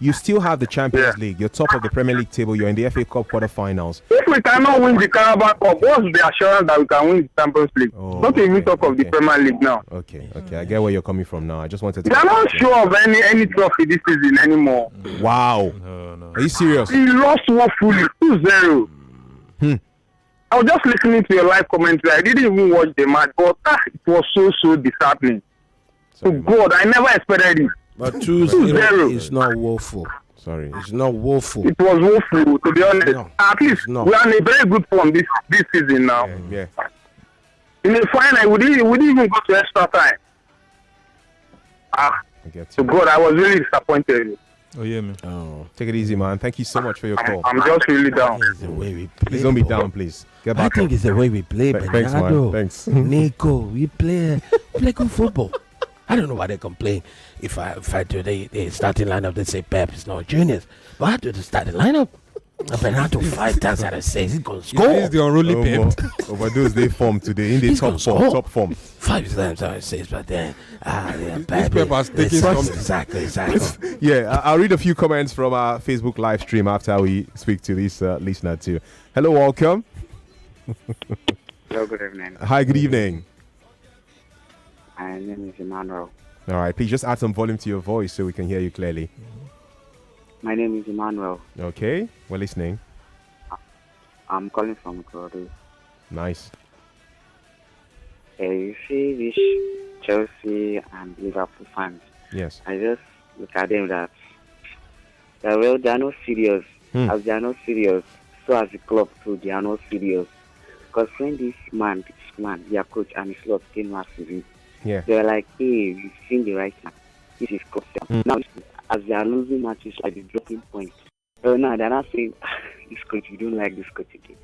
you still have the Champions League. You're top of the Premier League table. You're in the FA Cup quarterfinals. If we cannot win the Carabao Cup, what's the assurance that we can win the Champions League? Not even talk of the Premier League now. Okay. I get where you're coming from now. I just wanted to... They're not sure of any trophy this season anymore. Wow. No. Are you serious? He lost woefully, 2-0. I was just listening to your live commentary. I didn't even watch the match, but it was so disheartening. So God, I never expected it. But 2-0 is not woeful. Sorry. It's not woeful. It was woeful, to be honest. No, at least we are in a very good form this season now. Yeah. In the final, we didn't even go to extra time. So God, I was really disappointed. Oh, yeah, man. Take it easy, man. Thank you so much for your call. I'm just really down. It's the way we play. Please don't be down, please. Get back I think up. it's the way we play, Thanks, man. Thanks. Nico, we play good football. I don't know why they complain. If I do the starting lineup, they say Pep is not genius. But I do the starting lineup. I've been out to 5 times and I say he's going to score. This is the unruly Pep. Overdose they form today in the top form. 5 times I say, but then This Pep has taken something. Exactly. Yeah, I'll read a few comments from our Facebook live stream after we speak to this listener too. Hello, welcome. Hello, good evening. Hi, good evening. My name is Emmanuel. All right, please just add some volume to your voice so we can hear you clearly. My name is Emmanuel. Okay, we're listening. I'm calling from Ikorodu. Nice. You see this Chelsea and Liverpool fans. Yes. I just look at them that they are not serious. As they are not serious, so as the club too, they are not serious. Because when this man, their coach and his lot came last season, they were like, hey, we've seen the right man. This is coach. Now, as they are losing matches, like the dropping point. So now they're not saying, this coach, we don't like this coach again.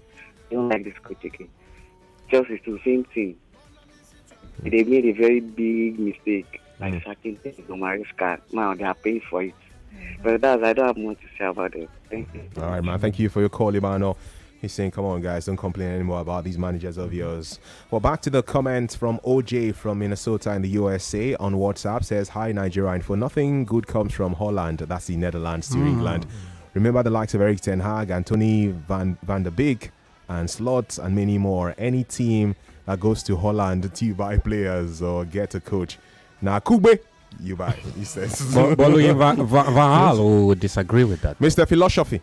We don't like this coach again. Chelsea, it's the same thing. They made a very big mistake, like sacking Maresca. Now they are paying for it. But I don't have much to say about it. Thank you. All right, man. Thank you for your call, Emmanuel. He's saying, come on, guys, don't complain anymore about these managers of yours. Well, back to the comment from OJ from Minnesota in the USA on WhatsApp. Says, hi, Nigeria. For nothing good comes from Holland. That's the Netherlands to England. Remember the likes of Eric Ten Hag, Anthony van der Beek, and Slots, and many more. Any team that goes to Holland to buy players or get a coach. Now, Kugbe, you buy, he says. But Van Gaal would disagree with that. Mr. Philosophy.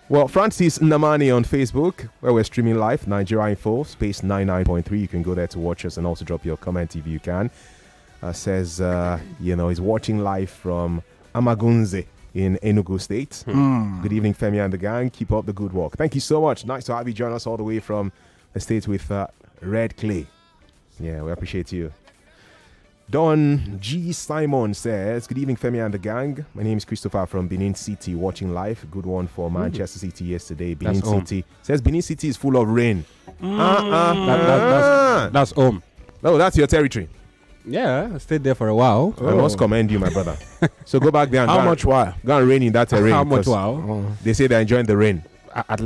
Well, Francis Namani on Facebook, where we're streaming live, Nigeria Info, space 99.3. You can go there to watch us and also drop your comment if you can. Says, he's watching live from Amagunze in Enugu State. Good evening, Femi and the gang. Keep up the good work. Thank you so much. Nice to have you join us all the way from the States with Red Clay. Yeah, we appreciate you. Don G. Simon says, good evening, Femi and the gang. My name is Christopher from Benin City, watching live. Good one for Manchester City yesterday. Benin City. Says Benin City is full of rain. That's home. No, that's your territory. Yeah, I stayed there for a while. I must commend you, my brother. So go back there and How much while? Go and rain in that terrain. How much while? They say they're enjoying the rain. At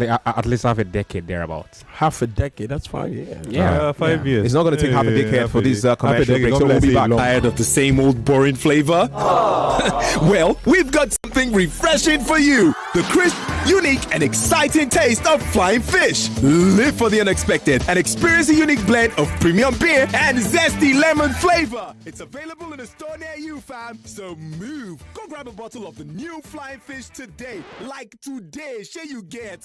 least half a decade thereabouts. Half a decade, that's fine, Yeah, 5 years. It's not going to take half a decade for this commercial break, so we'll be back. Tired of the same old boring flavor? Well, we've got something refreshing for you. The crisp, unique, and exciting taste of flying fish. Live for the unexpected and experience a unique blend of premium beer and zesty lemon flavor. It's available in a store near you, fam. So move. Go grab a bottle of the new flying fish today. Like today, sure you get.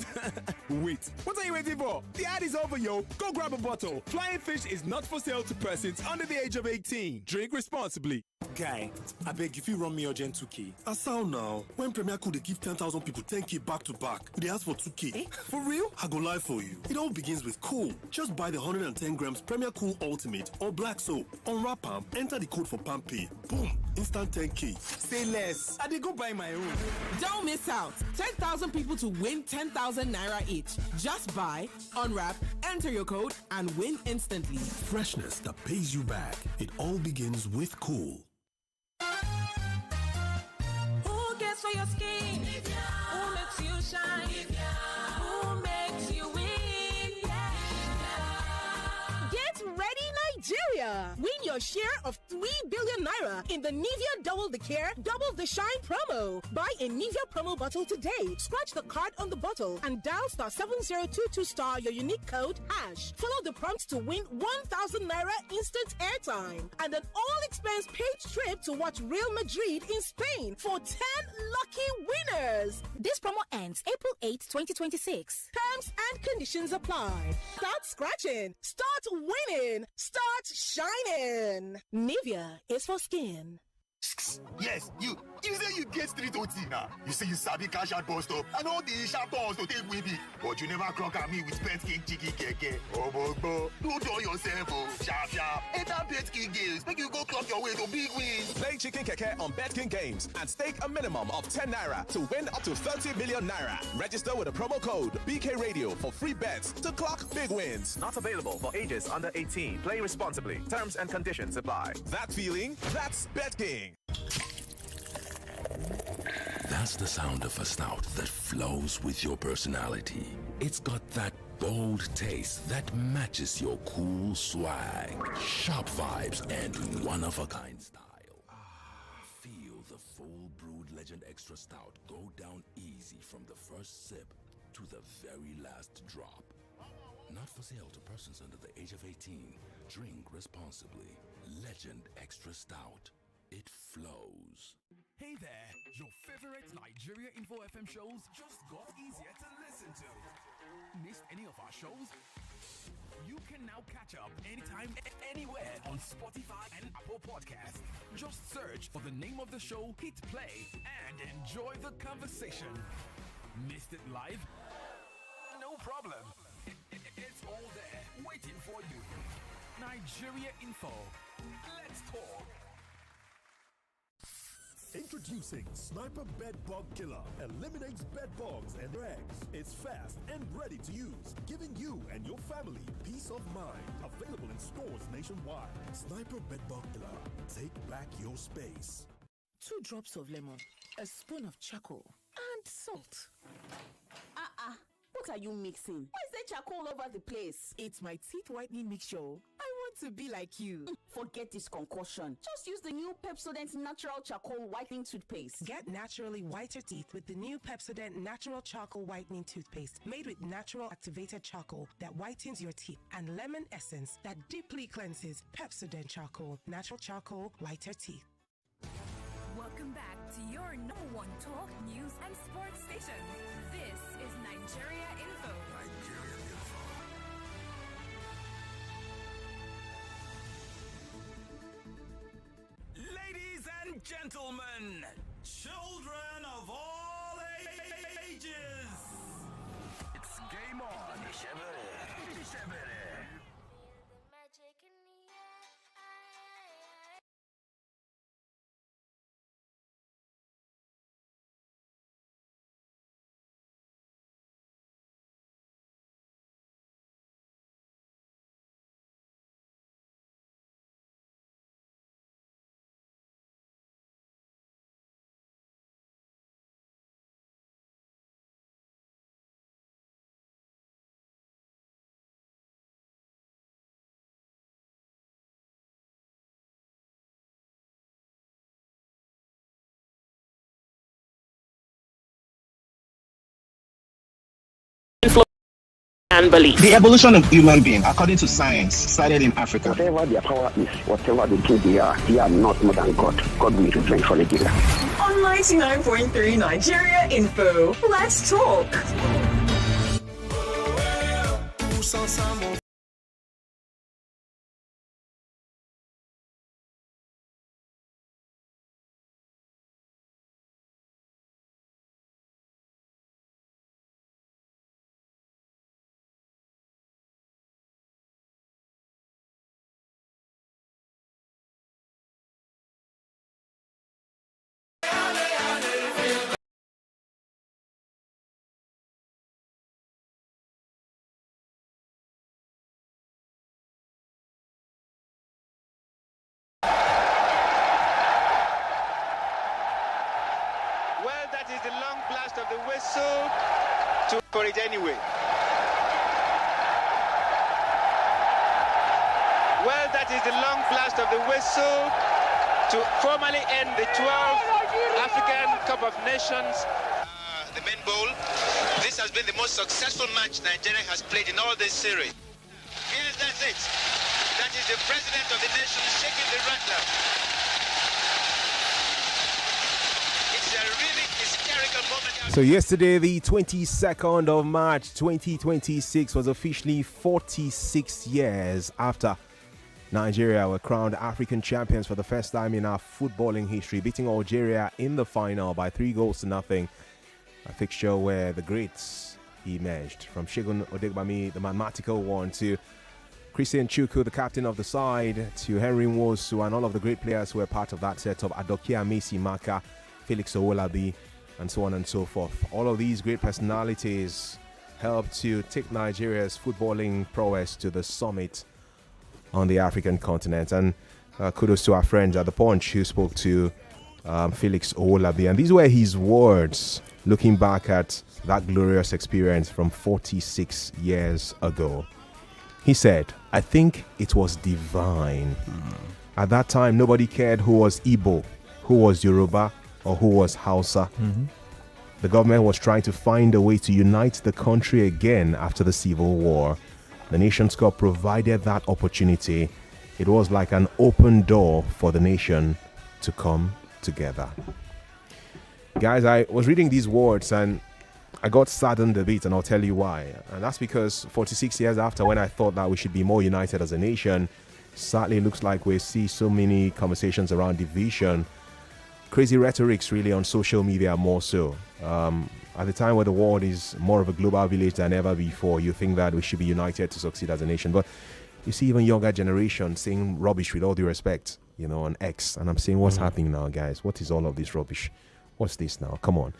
Wait, what are you waiting for? The ad is over, yo. Go grab a bottle. Flying fish is not for sale to persons under the age of 18. Drink responsibly. Guy, I beg if you run me urgent 2K. I sound now. When Premier could give 10,000 people 10K back to back, they ask for 2K. For real? I go lie for you. It all begins with Cool. Just buy the 110 grams Premier Cool Ultimate or Black Soap. Unwrap them, enter the code for PAMPay. Boom, instant 10K. Say less. I did go buy my own. Don't miss out. 10,000 people to win 10,000 naira each. Just buy, unwrap, enter your code, and win instantly. Freshness that pays you back. It all begins with Cool. Who cares for your skin? Who makes you shine? Who makes you win? Get ready, Nigeria! Win your share of 3 billion naira in the Nivea Double the Care, Double the Shine promo. Buy a Nivea promo bottle today. Scratch the card on the bottle and dial *7022* your unique code #. Follow the prompts to win 1,000 naira instant airtime and an all-expense paid trip to watch Real Madrid in Spain for 10 lucky winners. This promo ends April 8, 2026. Terms and conditions apply. Start scratching. Start winning. Start shining. Nivea is for skin. Yes, you say you get street OT now. You say you sabi cash out bus stop and all the sharp balls to take with it. But you never clock at me with Bet King Chicken Keke. Oh, boy, do it all yourself, oh. Sharp. Enter Bet King Games. Make you go clock your way to big wins. Play Chicken Keke on Bet King Games and stake a minimum of 10 naira to win up to 30 million naira. Register with a promo code BK Radio for free bets to clock big wins. Not available for ages under 18. Play responsibly. Terms and conditions apply. That feeling, that's Bet King. That's the sound of a stout that flows with your personality. It's got that bold taste that matches your cool swag, sharp vibes, and one-of-a-kind style. Feel the full brewed Legend Extra Stout go down easy from the first sip to the very last drop. Not for sale to persons under the age of 18. Drink responsibly. Legend Extra Stout. It flows. Hey there, your favorite Nigeria Info FM shows just got easier to listen to. Missed any of our shows? You can now catch up anytime, anywhere on Spotify and Apple Podcasts. Just search for the name of the show, hit play, and enjoy the conversation. Missed it live? No problem. It's all there, waiting for you. Nigeria Info. Let's talk. Introducing Sniper Bed Bug Killer. Eliminates bed bugs and eggs. It's fast and ready to use, giving you and your family peace of mind. Available in stores nationwide. Sniper Bed Bug Killer. Take back your space. 2 drops of lemon, a spoon of charcoal, and salt. What are you mixing? Why is there charcoal all over the place? It's my teeth whitening mixture. I want to be like you. Forget this concoction. Just use the new Pepsodent Natural Charcoal Whitening Toothpaste. Get naturally whiter teeth with the new Pepsodent Natural Charcoal Whitening Toothpaste. Made with natural activated charcoal that whitens your teeth and lemon essence that deeply cleanses. Pepsodent Charcoal. Natural charcoal, whiter teeth. Welcome back to your #1 talk, news, and sports station. This is Nigeria Info. Ladies and gentlemen, children of all It's game on. And belief. The evolution of human being, according to science, started in Africa. Whatever their power is, whatever they think they are not more than God. God will return for Nigeria. On 99.3 Nigeria Info, let's talk. Well, that is the long blast of the whistle for it anyway. Well, that is the long blast of the whistle to formally end the 12th African Cup of Nations. The Men Bowl. This has been the most successful match Nigeria has played in all this series. Yes, that's it. That is the president of the nation shaking the rattler. It's a really hysterical moment. So yesterday, the 22nd of March 2026 was officially 46 years after Nigeria were crowned African champions for the first time in our footballing history, beating Algeria in the final by 3-0. A fixture where the greats emerged, from Segun Odegbami, the mathematical one, to Christian Chukwu, the captain of the side, to Henry Nwosu, and all of the great players who were part of that setup, Adokia Messi Maka, Felix Owolabi, and so on and so forth. All of these great personalities helped to take Nigeria's footballing prowess to the summit on the African continent. And kudos to our friends at The Punch who spoke to Felix Owolabi. And these were his words looking back at that glorious experience from 46 years ago. He said, "I think it was divine. At that time, nobody cared who was Igbo, who was Yoruba, or who was Hausa. The government was trying to find a way to unite the country again after the Civil War. The Nations Cup provided that opportunity. It was like an open door for the nation to come together." Guys, I was reading these words and I got saddened a bit, and I'll tell you why. And that's because 46 years after, when I thought that we should be more united as a nation, sadly it looks like we see so many conversations around division, crazy rhetorics really on social media more so. At the time where the world is more of a global village than ever before, you think that we should be united to succeed as a nation. But you see even younger generation saying rubbish, with all due respect, on X. And I'm saying, what's happening now, guys? What is all of this rubbish? What's this now? Come on.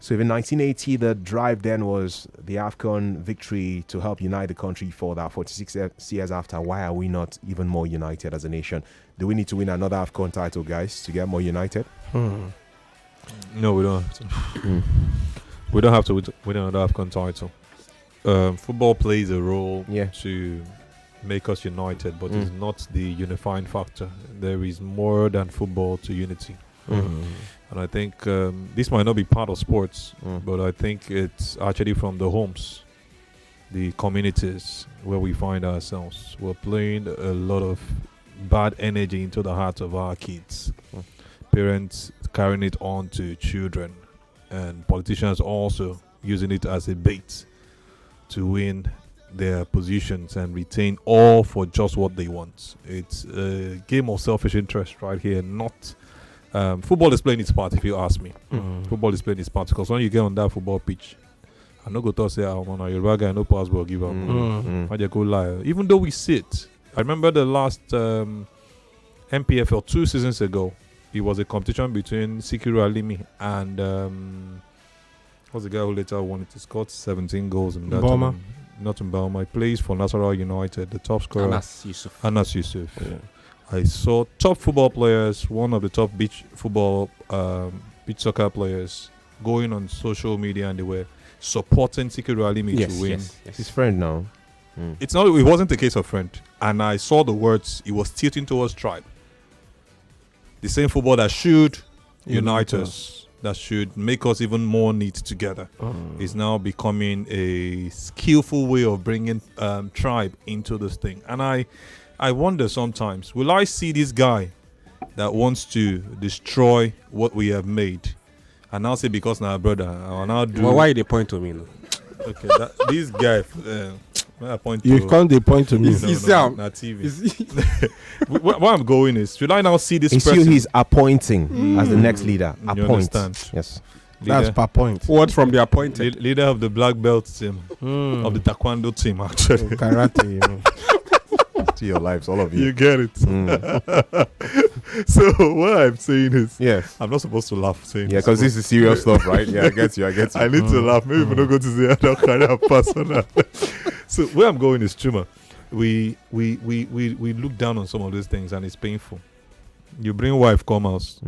So in 1980, the drive then was the AFCON victory to help unite the country for that. 46 years after, why are we not even more united as a nation? Do we need to win another AFCON title, guys, to get more united? No, we don't have to. We don't have to win another AFCON title. Football plays a role to make us united, but it's not the unifying factor. There is more than football to unity. And I think this might not be part of sports, but I think it's actually from the homes, the communities where we find ourselves. We're playing a lot of bad energy into the hearts of our kids. Parents carrying it on to children, and politicians also using it as a bait to win their positions and retain all for just what they want. It's a game of selfish interest right here, not Football is playing its part, if you ask me. Football is playing its part because when you get on that football pitch, I'm not going to say, "Oh man, you're a guy, no pass ball, give up." I just go lie. Even though we sit, I remember the last MPFL 2 seasons ago. It was a competition between Sikiru Alimi and what's the guy who later won it? He scored 17 goals in that Boma. Not in Belma. He plays for Nasarawa United, the top scorer. Anas Yusuf. Yeah. I saw top football players, one of the top beach soccer players, going on social media and they were supporting Sikiru Alimi to win. Yes. His friend now. It wasn't a case of friend. And I saw the words, he was tilting towards tribe. The same football that should unite us, that should make us even more knit together, is now becoming a skillful way of bringing tribe into this thing. And I wonder sometimes, will I see this guy that wants to destroy what we have made? And I'll say, because now, brother, I'll now do... Well, why they point to me? Okay, this guy... I point you can't point to me. Not TV. Where I'm going is, should I now see this person? It's you he's appointing as the next leader. You understand? Yes. Leader. That's per point. What from the appointed? Leader of the black belt team, of the taekwondo team, actually. Karate. To your lives, all of you. You get it. So what I'm saying is, yes, I'm not supposed to laugh saying because this is serious stuff, right? Yeah, I get you. I need to laugh. Maybe we don't go to say I don't carry a personal. So where I'm going is, Chuma, we look down on some of these things and it's painful. You bring wife come house.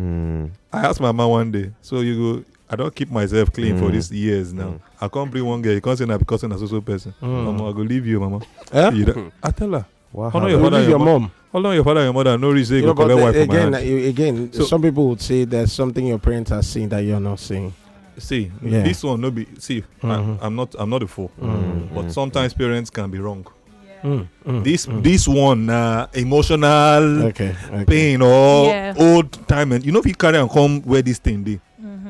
I asked my mom one day, so you go, I don't keep myself clean for these years now. I can't bring one girl. You can't say that because I'm a social person. Mama, I go leave you, mama. I tell her. Wow. How long your father and your mom? How long your father and your mother? No reason you go collect wife from my hand. Again, so, some people would say there's something your parents are seeing that you're not seeing. See, this one no be. See, I'm not a fool, but sometimes parents can be wrong. This one emotional pain or old time, and if you carry and come where this thing be.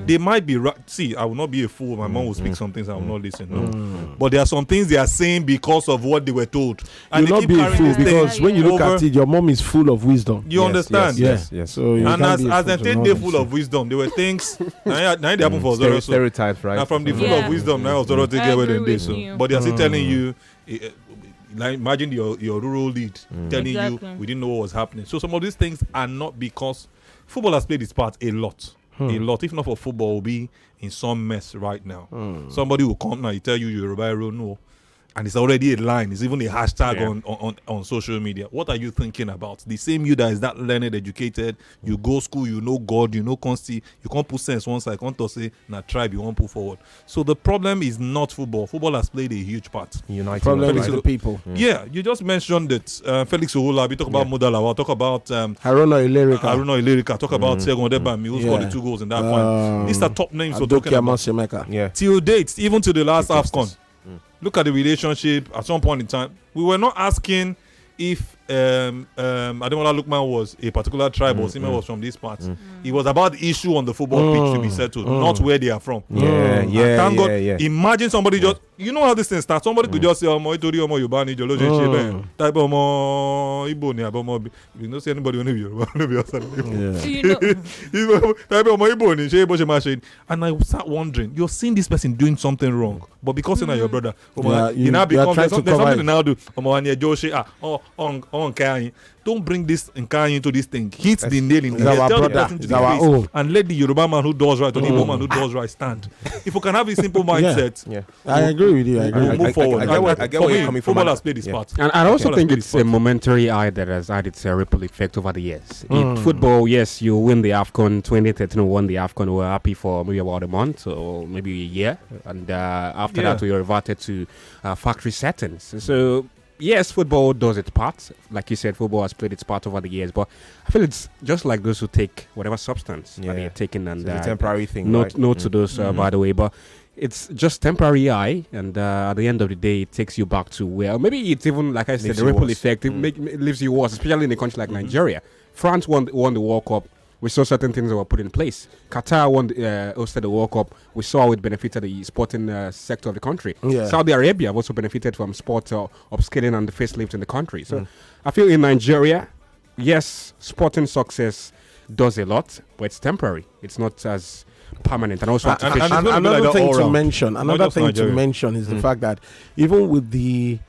They might be right. See, I will not be a fool. My mom will speak some things I will not listen. No. But there are some things they are saying because of what they were told. And you'll not be a fool because when you look at it, your mom is full of wisdom. You understand? Yes. So and as they think they're full of wisdom, there were things. Now they happen for Zoro. Stereotypes, right? Now from the full of wisdom, now Zoro take away them day. So, but they are still telling you. Like imagine your rural lead telling you we didn't know what was happening. So some of these things are not because football has played its part a lot. A lot, if not for football, will be in some mess right now. Somebody will come now, he tell you you're a no, and it's already a line. It's even a hashtag on social media. What are you thinking about? The same you that is that learned, educated, you go school, you know God, you know Consti, you can't put sense one side, can't say na tribe you won't put forward. So the problem is not football. Football has played a huge part. Uniting problem is the people. Yeah, you just mentioned that Felix Owola, we talk about Modalawa, talk about Haruna Ilerica, talk about Segun Odebami, who scored the 2 goals in that final. These are top names we're talking about. Till date, even to the last AFCON. Look at the relationship at some point in time. We were not asking if Ademola Lookman was a particular tribe or Simon was from this part. It was about the issue on the football pitch to be settled, not where they are from. Thank God. Imagine somebody just, you know how this thing starts. Somebody could just say, "Omo itori omo Yoruba ni jolo je type omo Igbo ni abomo." You don't see anybody only Yoruba, only outside. Type omo Igbo ni she Igbo she ma she. And I start wondering, you're seeing this person doing something wrong, but because you're not your brother, you now become there's something to now do. Omo anye Joshi on don't bring this Nkai into this thing. Hit the nail in the head. Tell the person to the face and let the Yoruba man who does right or the Igbo man who does right stand. If we can have a simple mindset, I agree with you. We'll move forward. I get where you're coming from. Football has played its part. And I also think it's a momentary eye that has had its ripple effect over the years. In football, yes, you win the AFCON 2013, won the AFCON. We were happy for maybe about a month or maybe a year. And after that, we reverted to factory settings. So, yes, football does its part. Like you said, football has played its part over the years. But I feel it's just like those who take whatever substance that they're taking. And it's a temporary thing, note to those, by the way. But it's just temporary eye. And at the end of the day, it takes you back to where... Maybe it's even, like I said, the ripple effect. It leaves you worse, especially in a country like Nigeria. France won the World Cup. We saw certain things that were put in place. Qatar hosted the World Cup. We saw how it benefited the sporting sector of the country. Saudi Arabia have also benefited from sport upscaling and the facelift in the country. So I feel in Nigeria, yes, sporting success does a lot, but it's temporary. It's not as permanent, and also artificial. Another thing to mention is the fact that even with the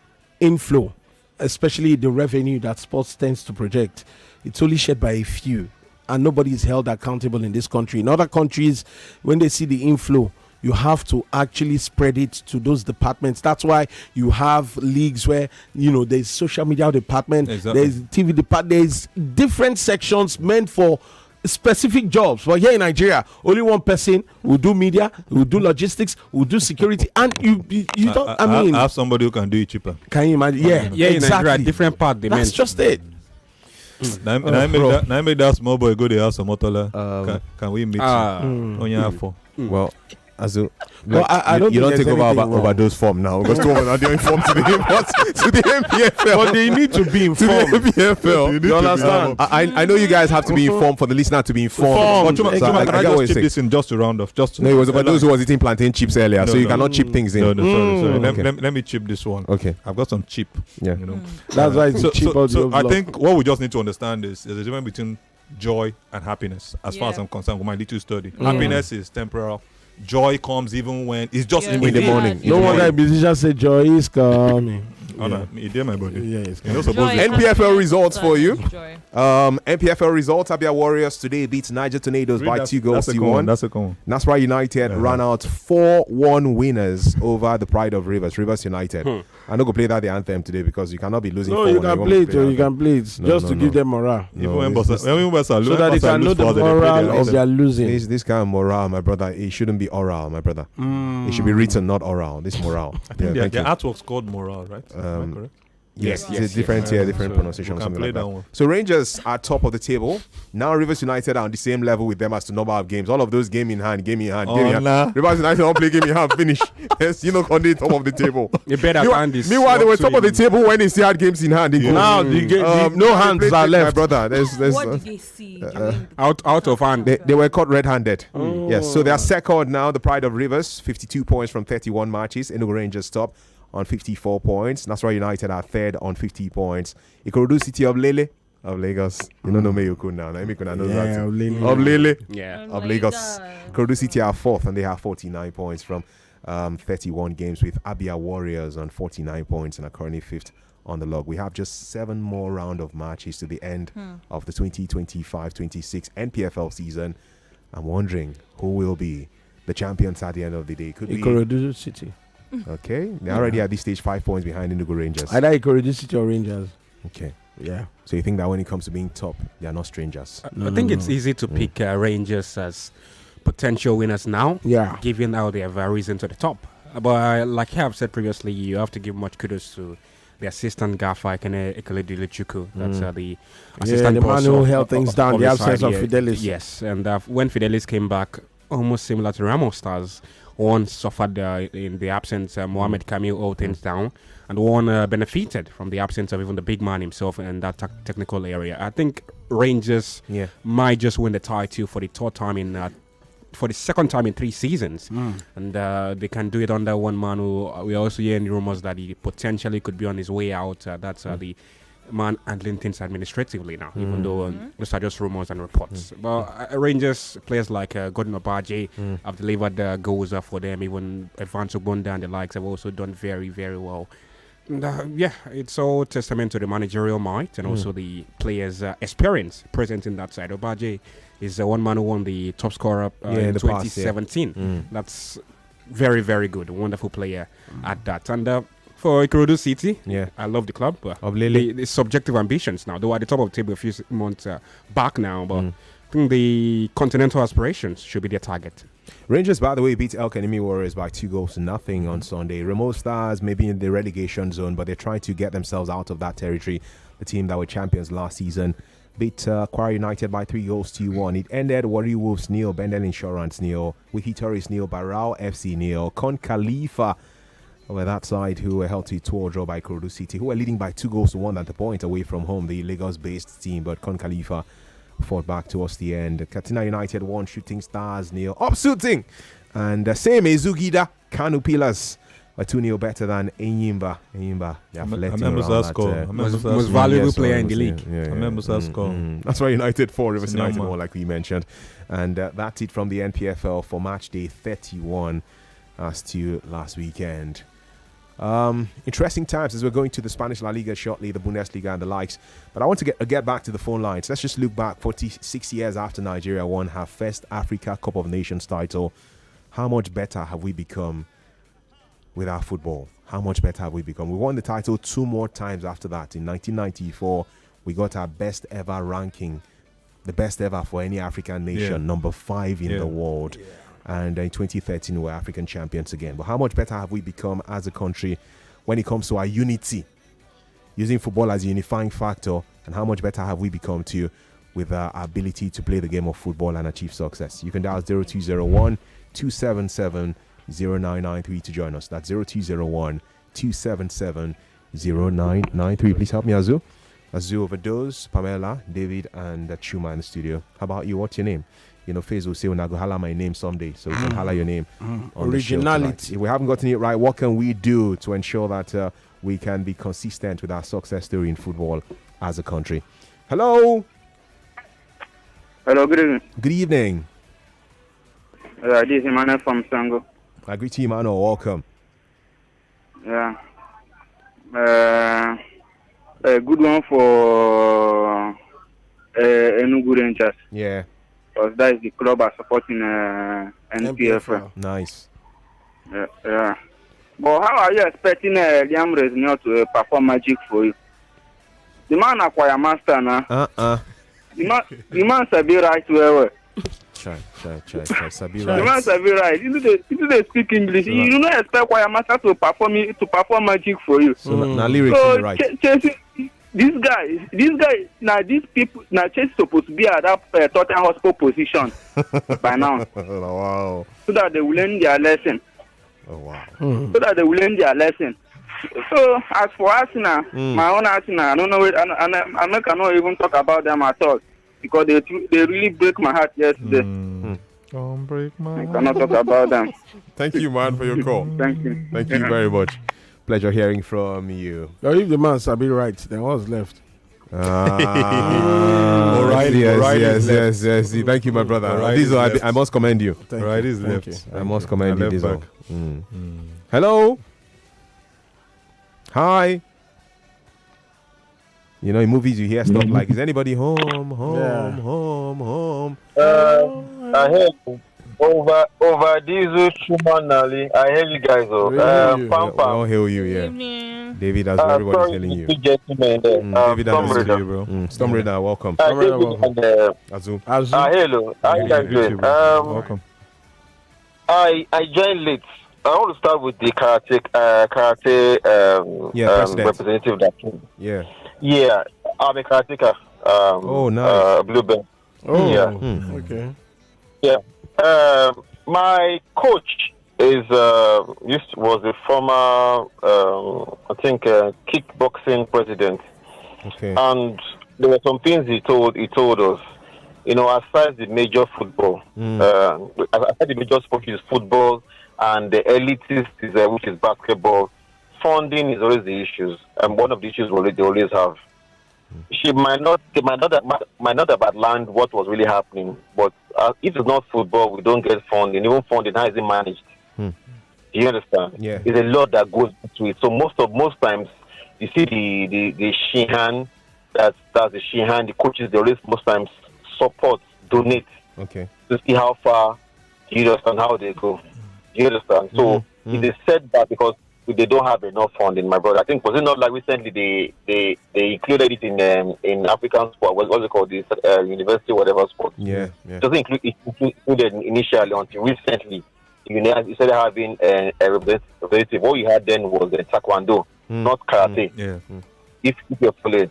inflow, especially the revenue that sports tends to project, it's only shared by a few, and nobody is held accountable in this country. In other countries, when they see the inflow, you have to actually spread it to those departments. That's why you have leagues where, there's social media department, there's TV department, there's different sections meant for specific jobs. But here in Nigeria, only one person will do media, will do logistics, will do security, and you don't. I have somebody who can do it cheaper. Can you imagine? Yeah, exactly. In Nigeria, different part. That's just it. Now I make that small boy go to the house of Motola. Can we meet on your phone? Well. I don't. You don't take over those form now because two of them are doing form to the MPFL. But they need to be informed. To the MPFL. You understand? I know you guys have to be informed for the listener to be informed. Can I just chip this in just to round off? No, it was about those who was eating plantain chips earlier, so you cannot chip things in. No, sorry. Let me chip this one. Okay, I've got some chip. Yeah, that's why it's cheap. So I think what we just need to understand is there's a difference between joy and happiness. As far as I'm concerned, with my little study, happiness is temporal. Joy comes even when it's just in the morning. No wonder a musician say joy is coming. Oh no, you did my body. Yeah, it's NPFL results for you. NPFL results: Abia Warriors today beats Niger Tornadoes by 2 goals to 1. That's a common. Nasra United ran out 4-1 winners over the Pride of Rivers United. I'm not gonna play that the anthem today because you cannot be losing. No, you can play it. You can play it just to give them morale. Even when so that they can know the morale of their losing. This kind of morale, my brother, it shouldn't be oral, my brother. It should be written, not oral. This morale. I think their artwork's called morale, right? Correct? Yes, it's different pronunciation. Something like that. So Rangers are top of the table. Now Rivers United are on the same level with them as the number of games. All of those game in hand. Nah. Rivers United don't play game in hand. Finish. Yes, on the top of the table. You better find this. Meanwhile, they were top of the table when they still had games in hand. Now no hands are left. My brother, what did they see? Out of hand. They were caught red-handed. Yes, so they are second now. The Pride of Rivers, 52 points from 31 matches. Enugu Rangers top on 54 points. Nasarawa United are third on 50 points. Ikorodu City of Lele of Lagos. You don't know me, you could now. Of Lele. Yeah. Of Lagos. Ikorodu City are fourth and they have 49 points from 31 games, with Abia Warriors on 49 points and are currently fifth on the log. We have just 7 more round of matches to the end of the 2025-26 NPFL season. I'm wondering who will be the champions at the end of the day. Could be Ikorodu City. Okay, they're already at this stage 5 points behind Enugu Rangers. I like Ikorodu City or Rangers. Okay, yeah. So you think that when it comes to being top, they are not strangers? I think it's easy to pick Rangers as potential winners now. Yeah, given how they have risen to the top. But like I have said previously, you have to give much kudos to the assistant gaffer Ekelediluchuku. That's the assistant the man who held things down. The absence of Fidelis. Yes, and when Fidelis came back, almost similar to Ramos Stars. One suffered in the absence, Mohamed Kamil all things down, and one benefited from the absence of even the big man himself in that technical area. I think Rangers might just win the title for the second time in 3 seasons, and they can do it under one man who we also hearing rumors that he potentially could be on his way out. That's the man handling things administratively now, even though those are just rumors and reports. But Rangers players like Gordon Obaje have delivered goals for them. Even Evans Ogbonda and the likes have also done very, very well. And, it's all testament to the managerial might and also the players' experience present in that side. Obaje is one man who won the top scorer in 2017. That's very, very good. A wonderful player at that. And for Ikorodu City, I love the club. The subjective ambitions now, though at the top of the table a few months back now, but I think the continental aspirations should be their target. Rangers, by the way, beat El Kanemi Warriors by 2-0 on Sunday. Remote Stars may be in the relegation zone, but they're trying to get themselves out of that territory. The team that were champions last season beat Kwara United by 3-1. It ended Warri Wolves 0, Bendel Insurance 0, Wiki Tourist 0, Barao FC 0, Con Khalifa over that side, who were held to a 2-0 draw by Ikorodu City, who were leading by 2-1 at the point away from home, the Lagos-based team, but Con Khalifa fought back towards the end. Katsina United 1, Shooting Stars 0, up shooting, and same Ezugida Kanu Pillars 2-0 better than Enyimba. Yeah, most valuable player in the league. That's why United 4, Rivers United 1, like we mentioned. And that's it from the NPFL for match day 31 as to last weekend. Interesting times as we're going to the Spanish La Liga shortly, the Bundesliga and the likes. But I want to get back to the phone lines. Let's just look back 46 years after Nigeria won her first Africa Cup of Nations title. How much better have we become with our football? How much better have we become? We won the title 2 more times after that. In 1994, we got our best ever ranking, the best ever for any African nation, number 5 in the world. And in 2013, we're African champions again. But how much better have we become as a country when it comes to our unity, using football as a unifying factor? And how much better have we become too with our ability to play the game of football and achieve success? You can dial 0201 277 0993 to join us. That's 0201 277 0993. Please help me, Azu. Azu Overdose, Pamela, David, and Chuma in the studio. How about you? What's your name? You know, Faze will say, when I go holla my name someday, so you can holla your name on originality. If we haven't gotten it right, what can we do to ensure that we can be consistent with our success story in football as a country? Hello. Hello, good evening. Good evening. This is Emmanuel from Sango. I greet you, Emmanuel. Welcome. Yeah. A good one for Enugu Rangers. Yeah. Because that is the club are supporting NPFL. Nice. Yeah. But how are you expecting Liam Resnior to perform magic for you? The man acquire master now. The man sabi right well. Try. Sabi right. The man sabi right. You do they speak English. You do not expect choir master to perform magic for you. So now lyrics right. This guy, now these people, now Chelsea supposed to be at that Tottenham Hotspur position by now. Wow. So that they will learn their lesson. Oh wow. So that they will learn their lesson. So as for Arsenal, my own Arsenal, I don't know. I cannot even talk about them at all because they really break my heart yesterday. Don't break my heart. I cannot talk about them. Thank you, man, for your call. Thank you. Thank you very much. Pleasure hearing from you. Now, if the man Sabi right, then what's left? Yes. Thank you, my brother. I must commend you. Right is left. I must commend you. This one. Hello. Hi. You know, in movies you hear stuff like, "Is anybody home? I heard over Diesel Shumanali. I hear you guys. We all hail you, yeah. David, that's what everybody's hailing you. David, that's you, bro. Storm Raider, welcome. Azu. Hello. How you guys doing? Welcome. I joined late. I want to start with the karate representative that came. Yeah, I'm a karateka. Nice. Blue belt. Okay. Yeah. My coach was a former, I think, kickboxing president. Okay. And there were some things he told us. You know, aside the major football, aside the major sport is football, and the elitist is which is basketball. Funding is always the issues, and one of the issues they always have. They might not have learned what was really happening, but if it's not football, we don't get funding. Even funding, how is it managed? Do you understand? Yeah. There's a lot that goes into it. So most times, you see the Shihan, that's the Shihan, the coaches, they always most times support, donate. Okay. To see how far, you understand, how they go. Do you understand? So it's a setback because they don't have enough funding, my brother. I think, was it not like recently they included it in African sport, what's it called, this university, whatever sport? Yeah. It doesn't included initially until recently. You started having a representative. What you had then was taekwondo, not karate. If you're following.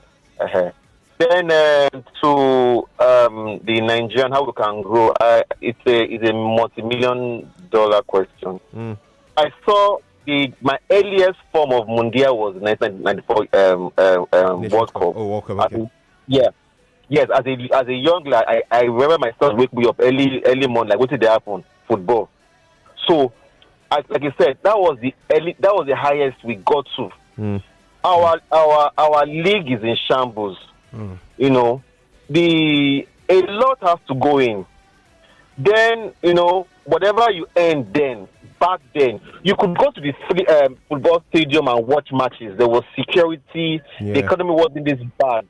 Then to the Nigerian, how we can grow, it's a multi-million-dollar question. I saw my earliest form of Mundial was 1994 World Cup. Oh, World Cup, okay. Yes, as a young lad, I remember my son wake me up early morning, like what did they happen? Football. So like you said, that was the highest we got to. Mm. Our league is in shambles. You know, a lot has to go in. Then, you know, whatever you earn then, back then, you could go to the football stadium and watch matches. There was security. Yeah. The economy wasn't this bad.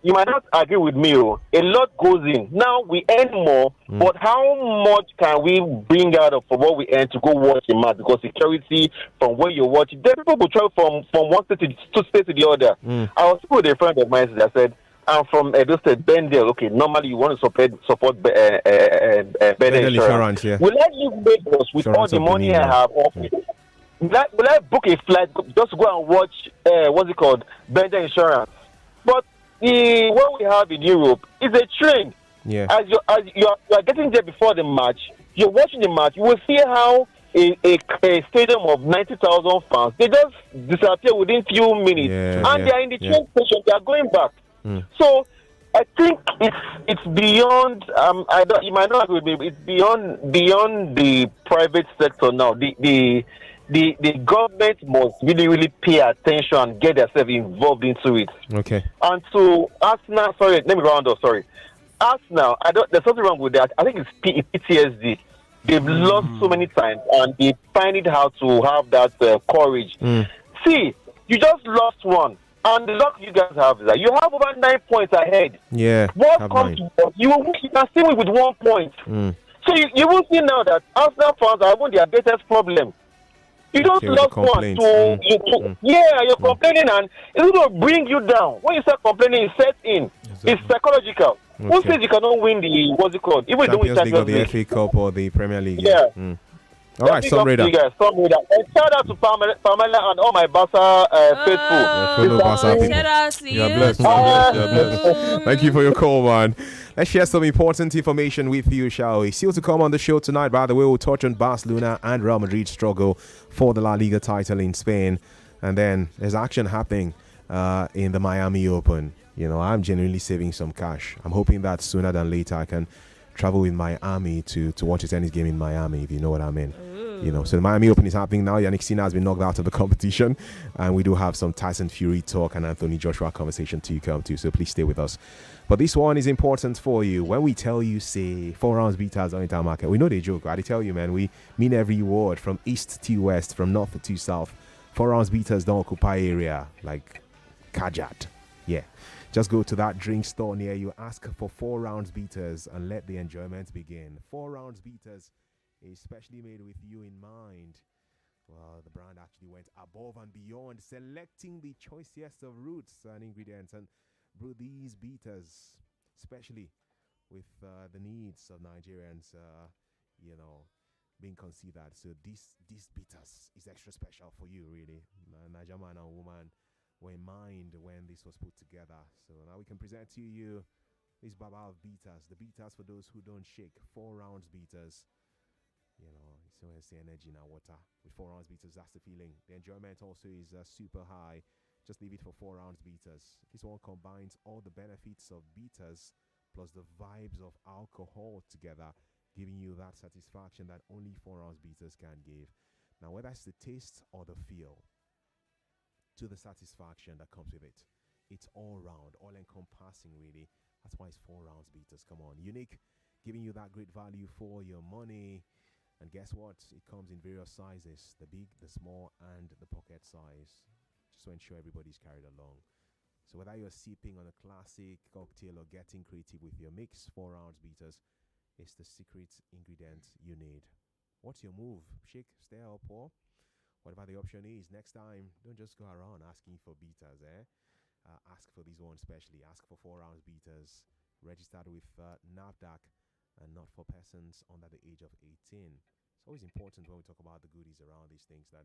You might not agree with me. A lot goes in. Now we earn more, but how much can we bring out of for what we earn to go watch a match? Because security from where you're watching, then people will travel from one state to the other. I was with a friend of mine that said, I'm from Edo State, Bendel. Okay, normally you want to support Bendel Insurance. Yeah. Will I leave Lagos with all the money I have? Will I book a flight just to go and watch what's it called, Bendel Insurance? But what we have in Europe is a train. Yeah. As you are getting there before the match, you're watching the match. You will see how a stadium of 90,000 fans, they just disappear within few minutes, and they are in the train station. They are going back. So I think it's beyond. You might not agree with me. It's beyond the private sector now. The government must really pay attention and get themselves involved into it. Okay. And so Arsenal, sorry, let me round up. Sorry, Arsenal. There's something wrong with that. I think it's PTSD. They've lost so many times, and they find it hard to have that courage. See, you just lost one. And the luck you guys have is that you have over 9 points ahead. Yeah. What comes to you can see with 1 point. So you will see now that Arsenal fans are having their greatest problem. You don't lost one you're complaining, and it's going to bring you down. When you start complaining, it sets in. Exactly. It's psychological. Okay. Who says you cannot win the what's it called? Even Champions League or the FA Cup or the Premier League. Yeah. All right, Some Raider. And shout out to Pamela and all my Barca faithful. Barca people. Shout out to You're blessed. You're blessed. Thank you for your call, man. Let's share some important information with you, shall we? Still to come on the show tonight, by the way, we'll touch on Barcelona and Real Madrid struggle for the La Liga title in Spain. And then there's action happening in the Miami Open. You know, I'm genuinely saving some cash. I'm hoping that sooner than later I can travel with Miami to watch a tennis game in Miami, if you know what I mean. You know, so the Miami Open is happening now. Yannick Sinner has been knocked out of the competition, and we do have some Tyson Fury talk and Anthony Joshua conversation to come to, so please stay with us. But this one is important for you. When we tell you, say, 4 rounds beaters on the market, we know they joke. I tell you, man, we mean every word, from east to west, from north to south. 4 rounds beaters don't occupy area like Kajat. Yeah. Just go to that drink store near you, ask for 4 rounds beaters, and let the enjoyment begin. 4 rounds beaters is specially made with you in mind. Well, the brand actually went above and beyond, selecting the choicest of roots and ingredients, and brew these beaters, especially with the needs of Nigerians, being considered. So these beaters is extra special for you, really. Niger man and woman were in mind when this was put together. So now we can present to you these Baba of beaters, the beaters for those who don't shake. 4 rounds beaters. You know, it's the energy in our water. With 4 rounds beaters, that's the feeling. The enjoyment also is super high. Just leave it for 4 rounds beaters. This one combines all the benefits of beaters plus the vibes of alcohol together, giving you that satisfaction that only 4 rounds beaters can give. Now, whether it's the taste or the feel, to the satisfaction that comes with it, it's all round, all encompassing, really. That's why it's 4 rounds beaters. Come on, unique, giving you that great value for your money. And guess what? It comes in various sizes, the big, the small, and the pocket size, just to ensure everybody's carried along. So whether you're sipping on a classic cocktail or getting creative with your mix, 4 rounds beaters is the secret ingredient you need. What's your move? Shake, stare, or pour? Whatever the option is, next time, don't just go around asking for beaters, ask for these ones specially. Ask for 4 rounds beaters, registered with NAFDAC, and not for persons under the age of 18. It's always important when we talk about the goodies around these things that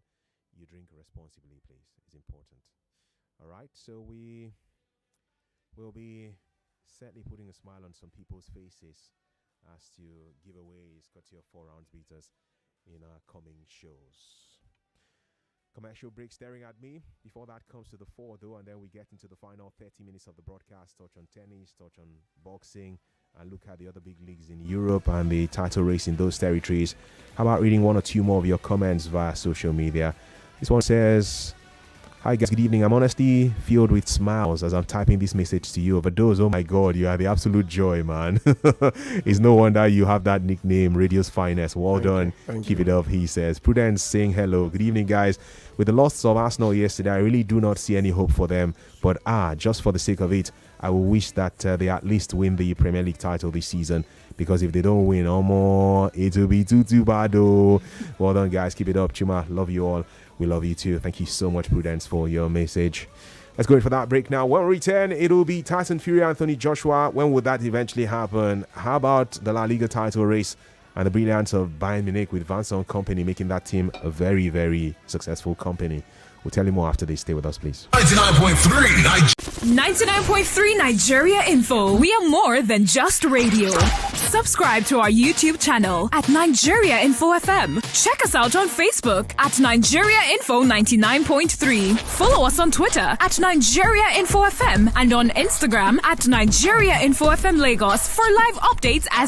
you drink responsibly, please. It's important. All right, so we will be certainly putting a smile on some people's faces as to giveaways, courtesy of 4 rounds beaters in our coming shows. Commercial break staring at me. Before that comes to the fore, though, and then we get into the final 30 minutes of the broadcast. Touch on tennis, touch on boxing, and look at the other big leagues in Europe and the title race in those territories. How about reading one or two more of your comments via social media? This one says, "Hi guys, good evening. I'm honestly filled with smiles as I'm typing this message to you. Overdose, oh my God, you are the absolute joy, man. It's no wonder you have that nickname, Radio's Finest. Well done. Keep it up," he says. Prudence saying hello. Good evening, guys. With the loss of Arsenal yesterday, I really do not see any hope for them. But just for the sake of it, I will wish that they at least win the Premier League title this season. Because if they don't win, it will be too bad. Oh. Well done, guys. Keep it up. Chima, love you all. We love you too. Thank you so much, Prudence, for your message. Let's go in for that break now. When we return, it'll be Tyson Fury, Anthony Joshua. When would that eventually happen? How about the La Liga title race and the brilliance of Bayern Munich with Vincent Kompany making that team a very, very successful company? We'll tell you more after they stay with us, please. 99.3 Nigeria Info. We are more than just radio. Subscribe to our YouTube channel at Nigeria Info FM. Check us out on Facebook at Nigeria Info 99.3. Follow us on Twitter at Nigeria Info FM and on Instagram at Nigeria Info FM Lagos for live updates as